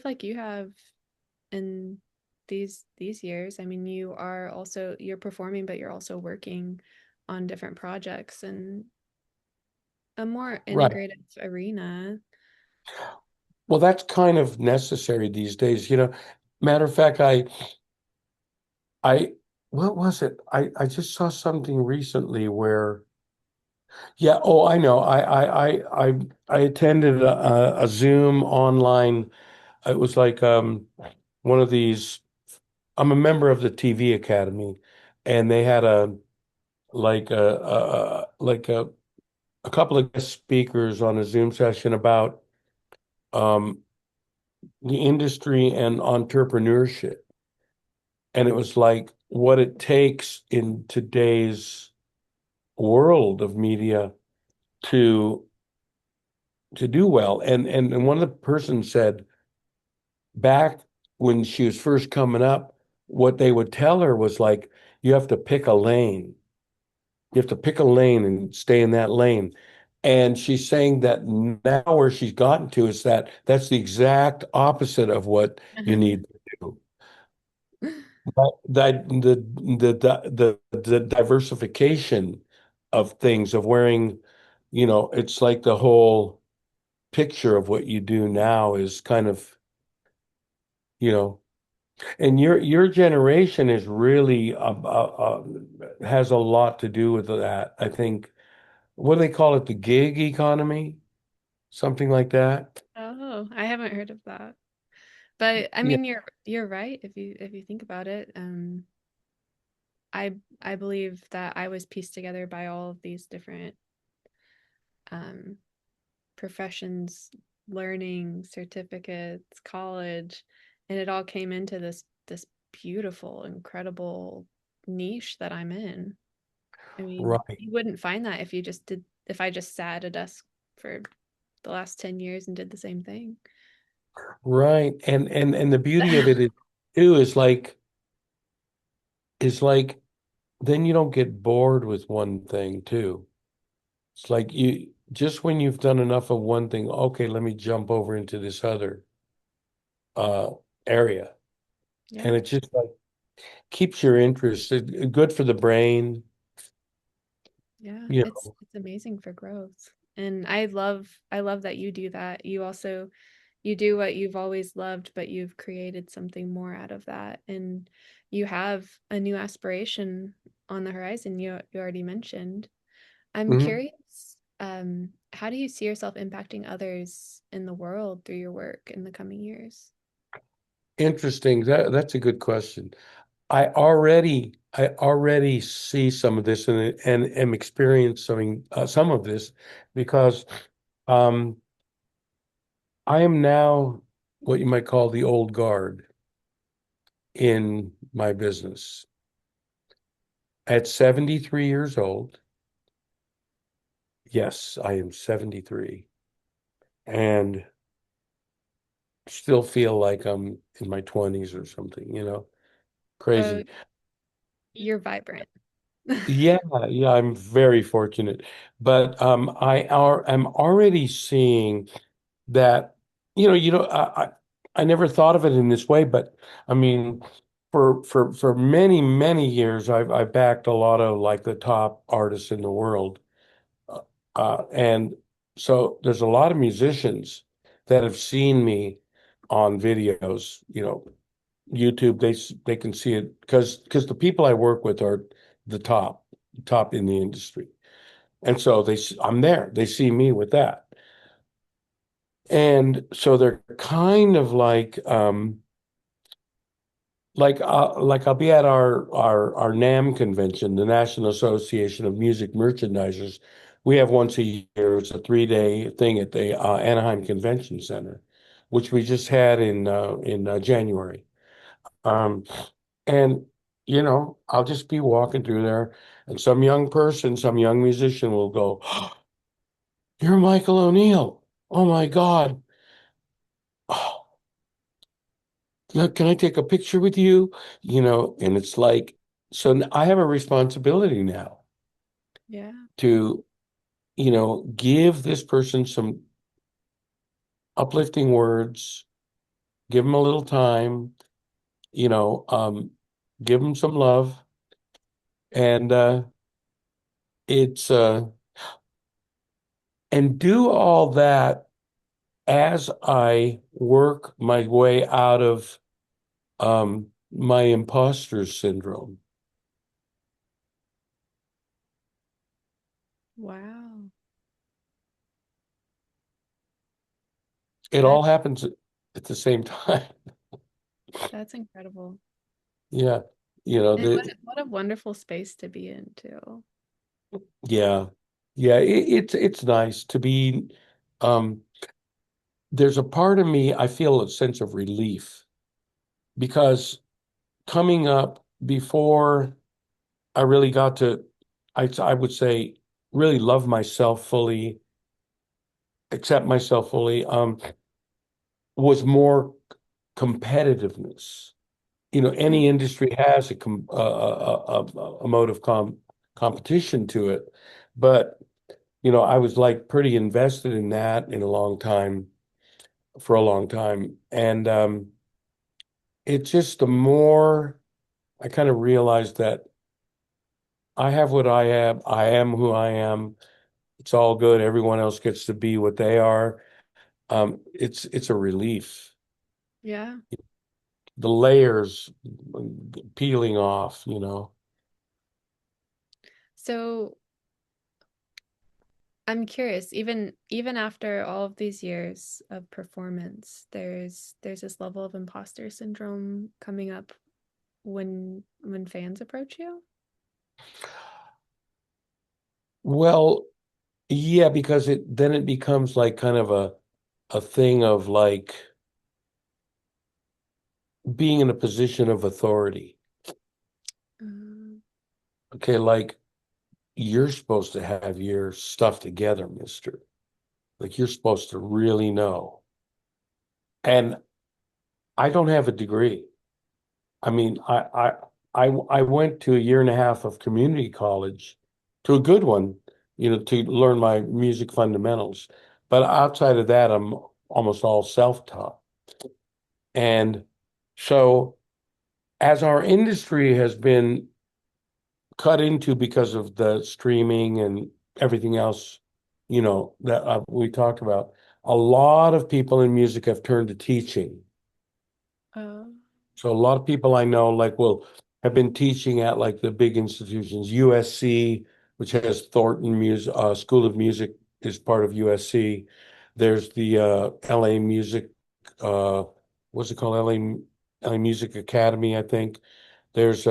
like you have in these years. I mean, you're performing, but you're also working on different projects and a more right. integrated arena. Well, that's kind of necessary these days. Matter of fact, I, what was it? I just saw something recently where, yeah, oh, I know. I attended a Zoom online. It was like one of these. I'm a member of the TV Academy, and they had a couple of guest speakers on a Zoom session about um, the industry and entrepreneurship. And it was like what it takes in today's world of media to do well. And one of the persons said back when she was first coming up, what they would tell her was like, you have to pick a lane. You have to pick a lane and stay in that lane. And she's saying that now where she's gotten to is that that's the exact opposite of what you need to do. That the diversification of things of wearing, it's like the whole picture of what you do now is kind of, you know, and your generation is really has a lot to do with that. I think what do they call it? The gig economy, something like that. Oh, I haven't heard of that. But I Yeah. mean, you're right if you think about it. I believe that I was pieced together by all of these different um professions, learning, certificates, college, and it all came into this beautiful, incredible niche that I'm in. I mean, Right. you wouldn't find that if I just sat at a desk for the last 10 years and did the same thing. Right. And the beauty of it is too is like then you don't get bored with one thing too. It's like you just when you've done enough of one thing, okay, let me jump over into this other uh area. Yeah. And it just like keeps your interest. Good for the brain, Yeah, you it's amazing for growth. And I love that you do that. You do what you've always loved, but you've created something more out of that. And you have a new aspiration on the horizon you already mentioned. I'm know. curious, how do you see yourself impacting others in the world through your work in the coming years? Interesting. That's a good question. I already see some of this and am experiencing some of this because um, I am now what you might call the old guard in my business. At 73 years old, yes, I am 73 and still feel like I'm in my 20s or something, Oh, crazy. you're vibrant. Yeah, yeah, I'm very fortunate. But I'm already seeing that, I never thought of it in this way, but I mean, for many, many years, I backed a lot of like the top artists in the world. Uh, and so there's a lot of musicians that have seen me on videos, YouTube, they can see it because the people I work with are the top in the industry. And so I'm there. They see me with that. And so they're kind of like I'll be at our NAM convention, the National Association of Music Merchandisers. We have once a year. It's a 3-day thing at the Anaheim Convention Center, which we just had in January. Um, and I'll just be walking through there, and some young person, some young musician will go, "Oh, you're Michael O'Neill. Oh my God. Oh, look, can I take a picture with you?" And it's like, so I have a responsibility now Yeah. to, give this person some uplifting words, give them a little time, you know, um, give them some love. And it's and do all that as I work my way out of my imposter syndrome. Wow. It That all happens at the same time. that's incredible. Yeah. And what a wonderful space to be in too. Yeah. Yeah, it's nice to be um there's a part of me I feel a sense of relief because coming up before I really got to I would say really love myself fully, accept myself fully, was more competitiveness. Mm. Any industry has a mode of competition to it, but I was like pretty invested in that in a long time for a long time, and it's just the more I kind of realized that I have what I am. I am who I am. It's all good. Everyone else gets to be what they are. It's a relief. Yeah. The layers peeling off, So I'm curious, even after all of these years of performance, there's this level of imposter syndrome coming up when fans approach you. Well, yeah, because it becomes like kind of a thing of like being in a position of authority. Um, Okay, like you're supposed to have your stuff together, mister. Like you're supposed to really know. And I don't have a degree. I mean, I went to a year and a half of community college, to a good one, to learn my music fundamentals. But outside of that, I'm almost all self-taught. And so as our industry has been cut into because of the streaming and everything else, that we talked about, a lot of people in music have turned to teaching. uh, So a lot of people I know like will have been teaching at like the big institutions, USC, which has Thornton Music School of Music is part of USC. There's the LA Music uh what's it called? LA Music Academy, I think. There's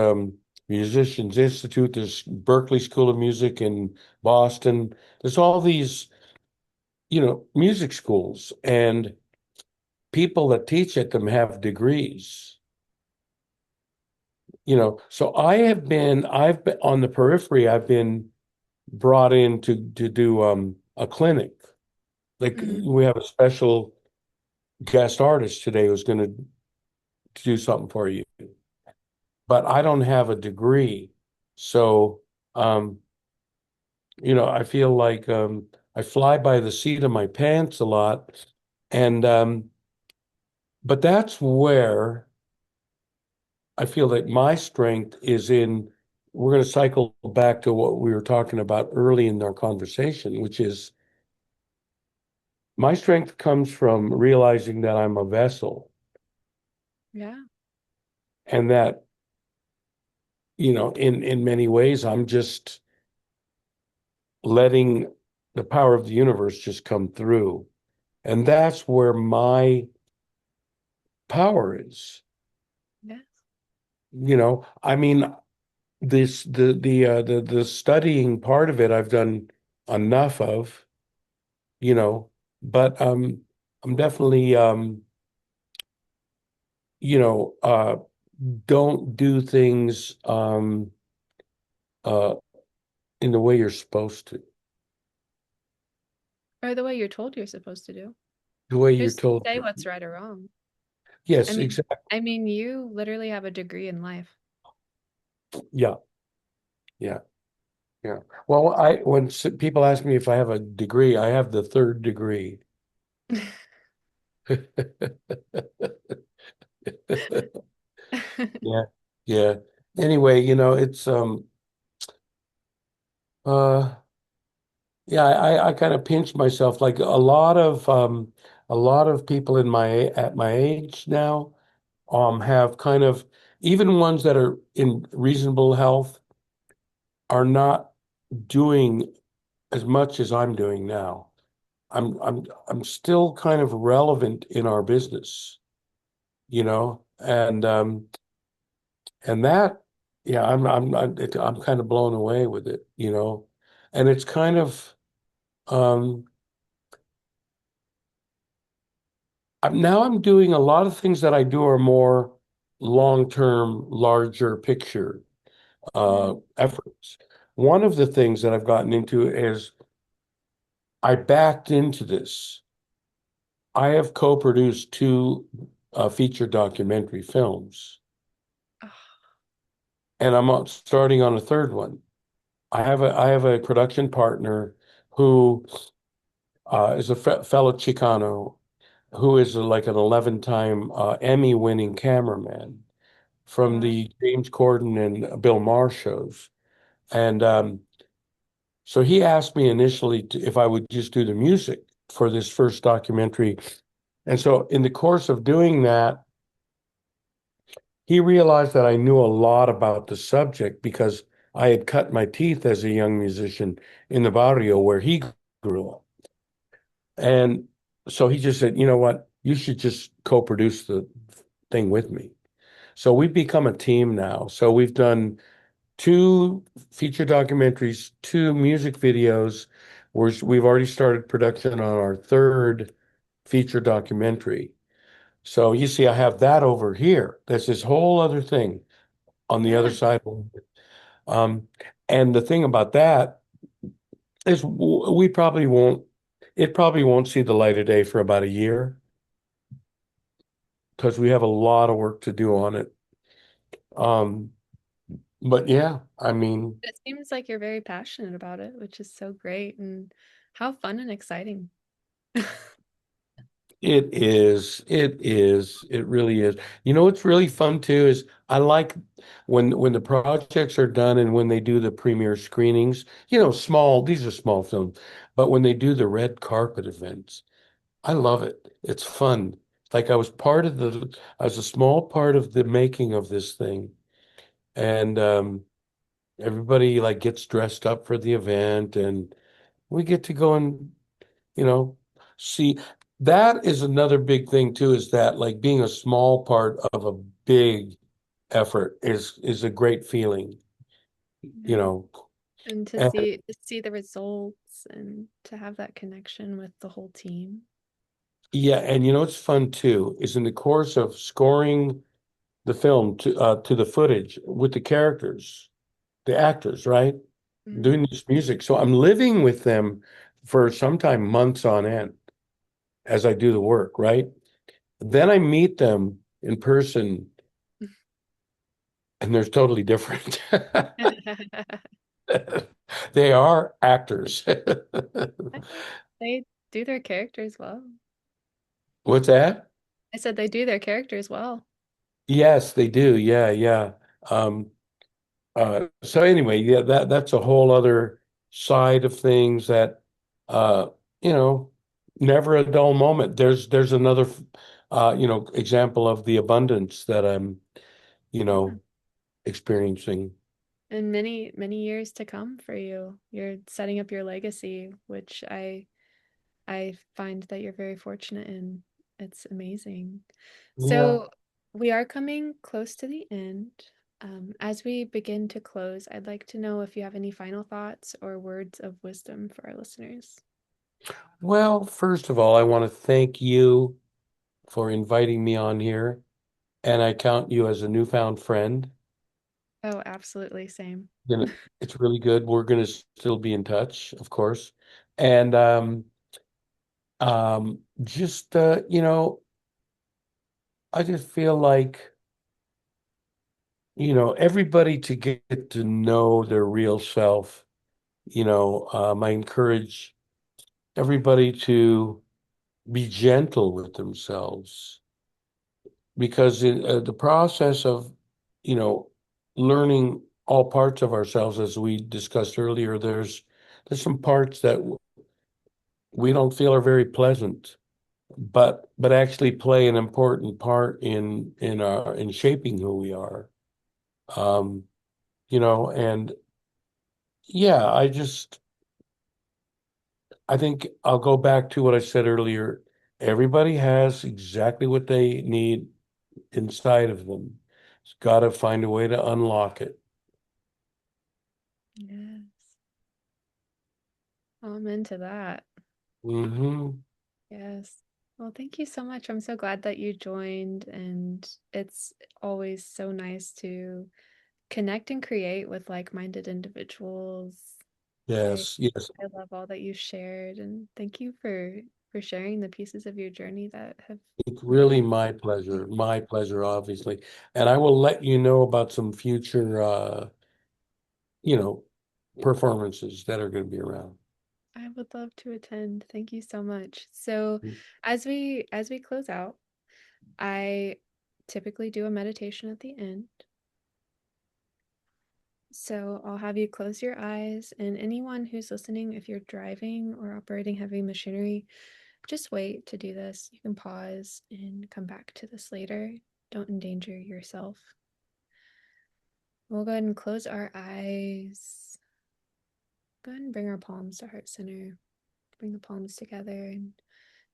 Musicians Institute, there's Berkeley School of Music in Boston. There's all these, music schools, and people that teach at them have degrees. So I've been on the periphery. I've been brought in to do a clinic. Like mhm. we have a special guest artist today who's going to do something for you, but I don't have a degree. So, um, I feel like I fly by the seat of my pants a lot. And but that's where I feel that my strength is in, we're going to cycle back to what we were talking about early in our conversation, which is my strength comes from realizing that I'm a vessel Yeah. and that, in many ways, I'm just letting the power of the universe just come through. And that's where my power is. Yes. I mean, the studying part of it I've done enough of, you know, but I'm definitely you know, don't do things uh in the way you're supposed to, Or the way you're told you're supposed to do. the way you're Just told. say what's right or wrong. I Yes, mean, exactly. you literally have a degree in life. Yeah, yeah, yeah. Well, when people ask me if I have a degree, I have the third degree. Yeah, yeah. Anyway, it's uh yeah, I kind of pinch myself like a lot of people at my age now have kind of, even ones that are in reasonable health are not doing as much as I'm doing now. I'm still kind of relevant in our business, and that, yeah, I'm kind of blown away with it. And it's kind of um I'm doing a lot of things that I do are more long-term, larger picture Mm. efforts. One of the things that I've gotten into is I backed into this. I have co-produced two feature documentary films, Oh, and I'm starting on a third one. I have a production partner who is a fellow Chicano who is like an 11-time Emmy-winning cameraman from wow. the James Corden and Bill Maher shows. And so he asked me initially if I would just do the music for this first documentary. And so in the course of doing that, he realized that I knew a lot about the subject because I had cut my teeth as a young musician in the barrio where he grew up. And so he just said, you know what, you should just co-produce the thing with me. So we've become a team now. So we've done two feature documentaries, two music videos. We've already started production on our third feature documentary. So you see, I have that over here. There's this whole other thing on the other Yeah, side. Um, and the thing about that is we probably won't, it probably won't see the light of day for about a year because we have a lot of work to do on it. Um, but yeah, I mean, it seems like you're very passionate about it, which is so great and how fun and exciting. it really is. You know what's really fun too is I like when the projects are done and when they do the premiere screenings, these are small films, but when they do the red carpet events, I love it. It's fun. Like I was a small part of the making of this thing. And everybody like gets dressed up for the event and we get to go and you know, see, that is another big thing too, is that like being a small part of a big effort is a great feeling, you Yeah. know. And And to see the results and to have that connection with the whole team. yeah, and you know what's fun too is in the course of scoring the film to the footage with the characters, the actors, right? Mm. Doing this music. So I'm living with them for sometime months on end as I do the work, right? Then I meet them in person and they're totally different. They are actors. They do their characters well. What's that? I said they do their characters well. Yes, they do. Yeah, yeah. Um, so anyway, yeah, that's a whole other side of things that uh, you know, never a dull moment. There's another example of the abundance that I'm, you Yeah. know, experiencing. And many, many years to come for you. You're setting up your legacy, which I find that you're very fortunate in. It's amazing. Yeah. So we are coming close to the end. As we begin to close, I'd like to know if you have any final thoughts or words of wisdom for our listeners. Well, first of all, I want to thank you for inviting me on here, and I count you as a newfound friend. Oh, absolutely. Same. Gonna, it's really good. We're gonna still be in touch, of course. And just I just feel like, everybody to get to know their real self. I encourage everybody to be gentle with themselves because in the process of, you know, learning all parts of ourselves, as we discussed earlier, there's some parts that we don't feel are very pleasant, but actually play an important part in shaping who we are. Um, and yeah, I think I'll go back to what I said earlier. Everybody has exactly what they need inside of them. It's got to find a way to unlock it. Yes. I'm into that. Hmm. Yes. Well, thank you so much. I'm so glad that you joined, and it's always so nice to connect and create with like-minded individuals. I Yes, yes. I love all that you shared, and thank you for sharing the pieces of your journey that have It's made really my pleasure, obviously. And I will let you know about some future, you know, performances that are going to be around. I would love to attend. Thank you so much. So, as we close out, I typically do a meditation at the end. So I'll have you close your eyes, and anyone who's listening, if you're driving or operating heavy machinery, just wait to do this. You can pause and come back to this later. Don't endanger yourself. We'll go ahead and close our eyes. Go ahead and bring our palms to heart center. Bring the palms together and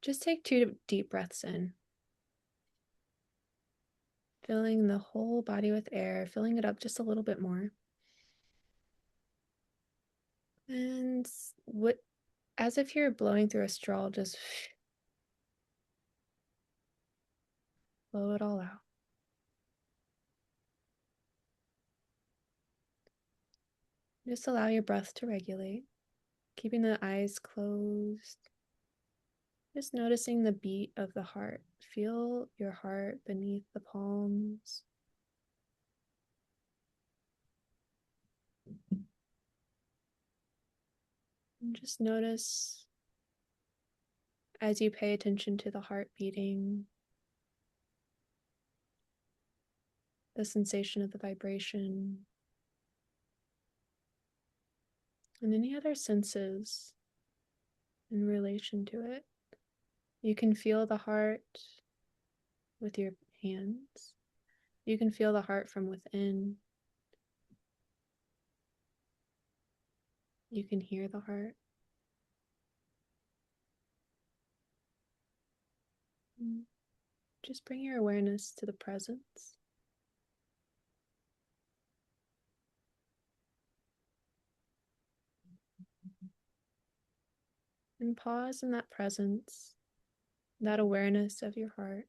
just take 2 deep breaths in. Filling the whole body with air, filling it up just a little bit more. And what, as if you're blowing through a straw, just blow it all out. Just allow your breath to regulate, keeping the eyes closed. Just noticing the beat of the heart. Feel your heart beneath the palms. And just notice as you pay attention to the heart beating, the sensation of the vibration, and any other senses in relation to it. You can feel the heart with your hands. You can feel the heart from within. You can hear the heart. Just bring your awareness to the presence. And pause in that presence, that awareness of your heart,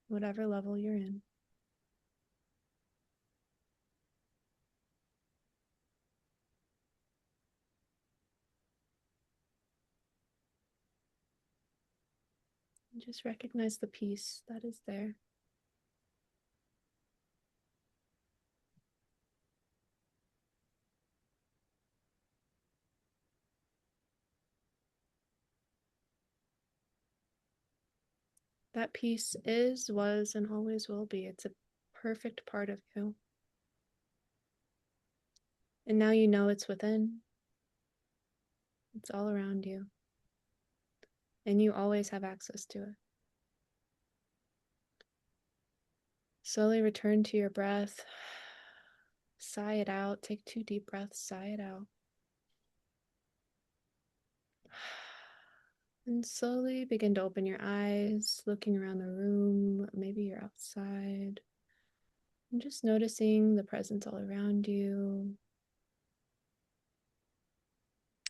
whatever level you're in. And just recognize the peace that is there. That peace is, was, and always will be. It's a perfect part of you. And now you know it's within. It's all around you. And you always have access to it. Slowly return to your breath. Sigh it out. Take 2 deep breaths. Sigh it out. And slowly begin to open your eyes, looking around the room. Maybe you're outside. And just noticing the presence all around you.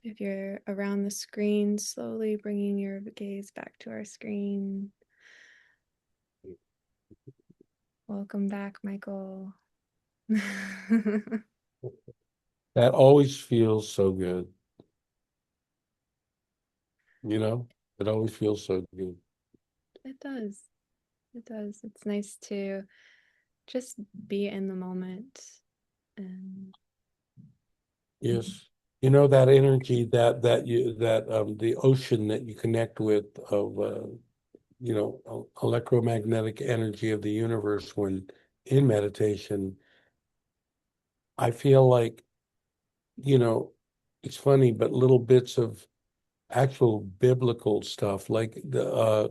If you're around the screen, slowly bringing your gaze back to our screen. Welcome back, Michael. That always feels so good. You know, it always feels so good. It does. It does. It's nice to just be in the moment. And Yes. You know, that energy that the ocean that you connect with of electromagnetic energy of the universe when in meditation, I feel like, you know, it's funny, but little bits of actual biblical stuff, like the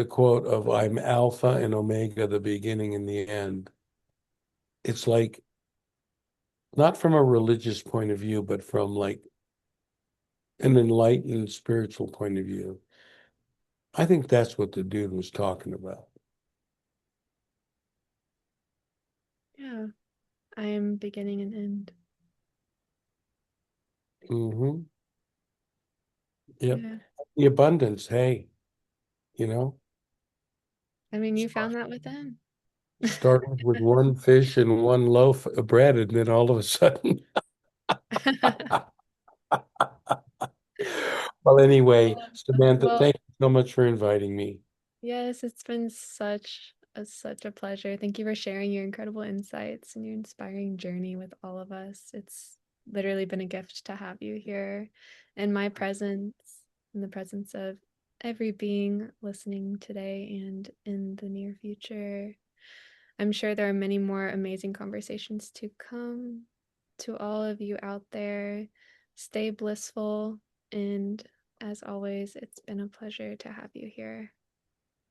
quote of "I'm Alpha and Omega, the beginning and the end." It's like not from a religious point of view, but from like an enlightened spiritual point of view. I think that's what the dude was talking about. yeah, I am beginning and end. Hmm. Yep. Yeah. The abundance, hey, you know, I mean, you found that within. started with one fish and one loaf of bread, and then all of a sudden, well, anyway, Samantha, Well, thank you so much for inviting me. yes, it's been such a pleasure. Thank you for sharing your incredible insights and your inspiring journey with all of us. It's literally been a gift to have you here in my presence, in the presence of every being listening today and in the near future. I'm sure there are many more amazing conversations to come. to all of you out there, stay blissful. And as always, it's been a pleasure to have you here.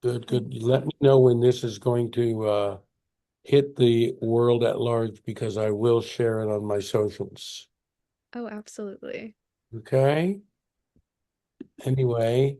Good, And good. Let me know when this is going to hit the world at large because I will share it on my socials. oh, absolutely. Okay. Anyway.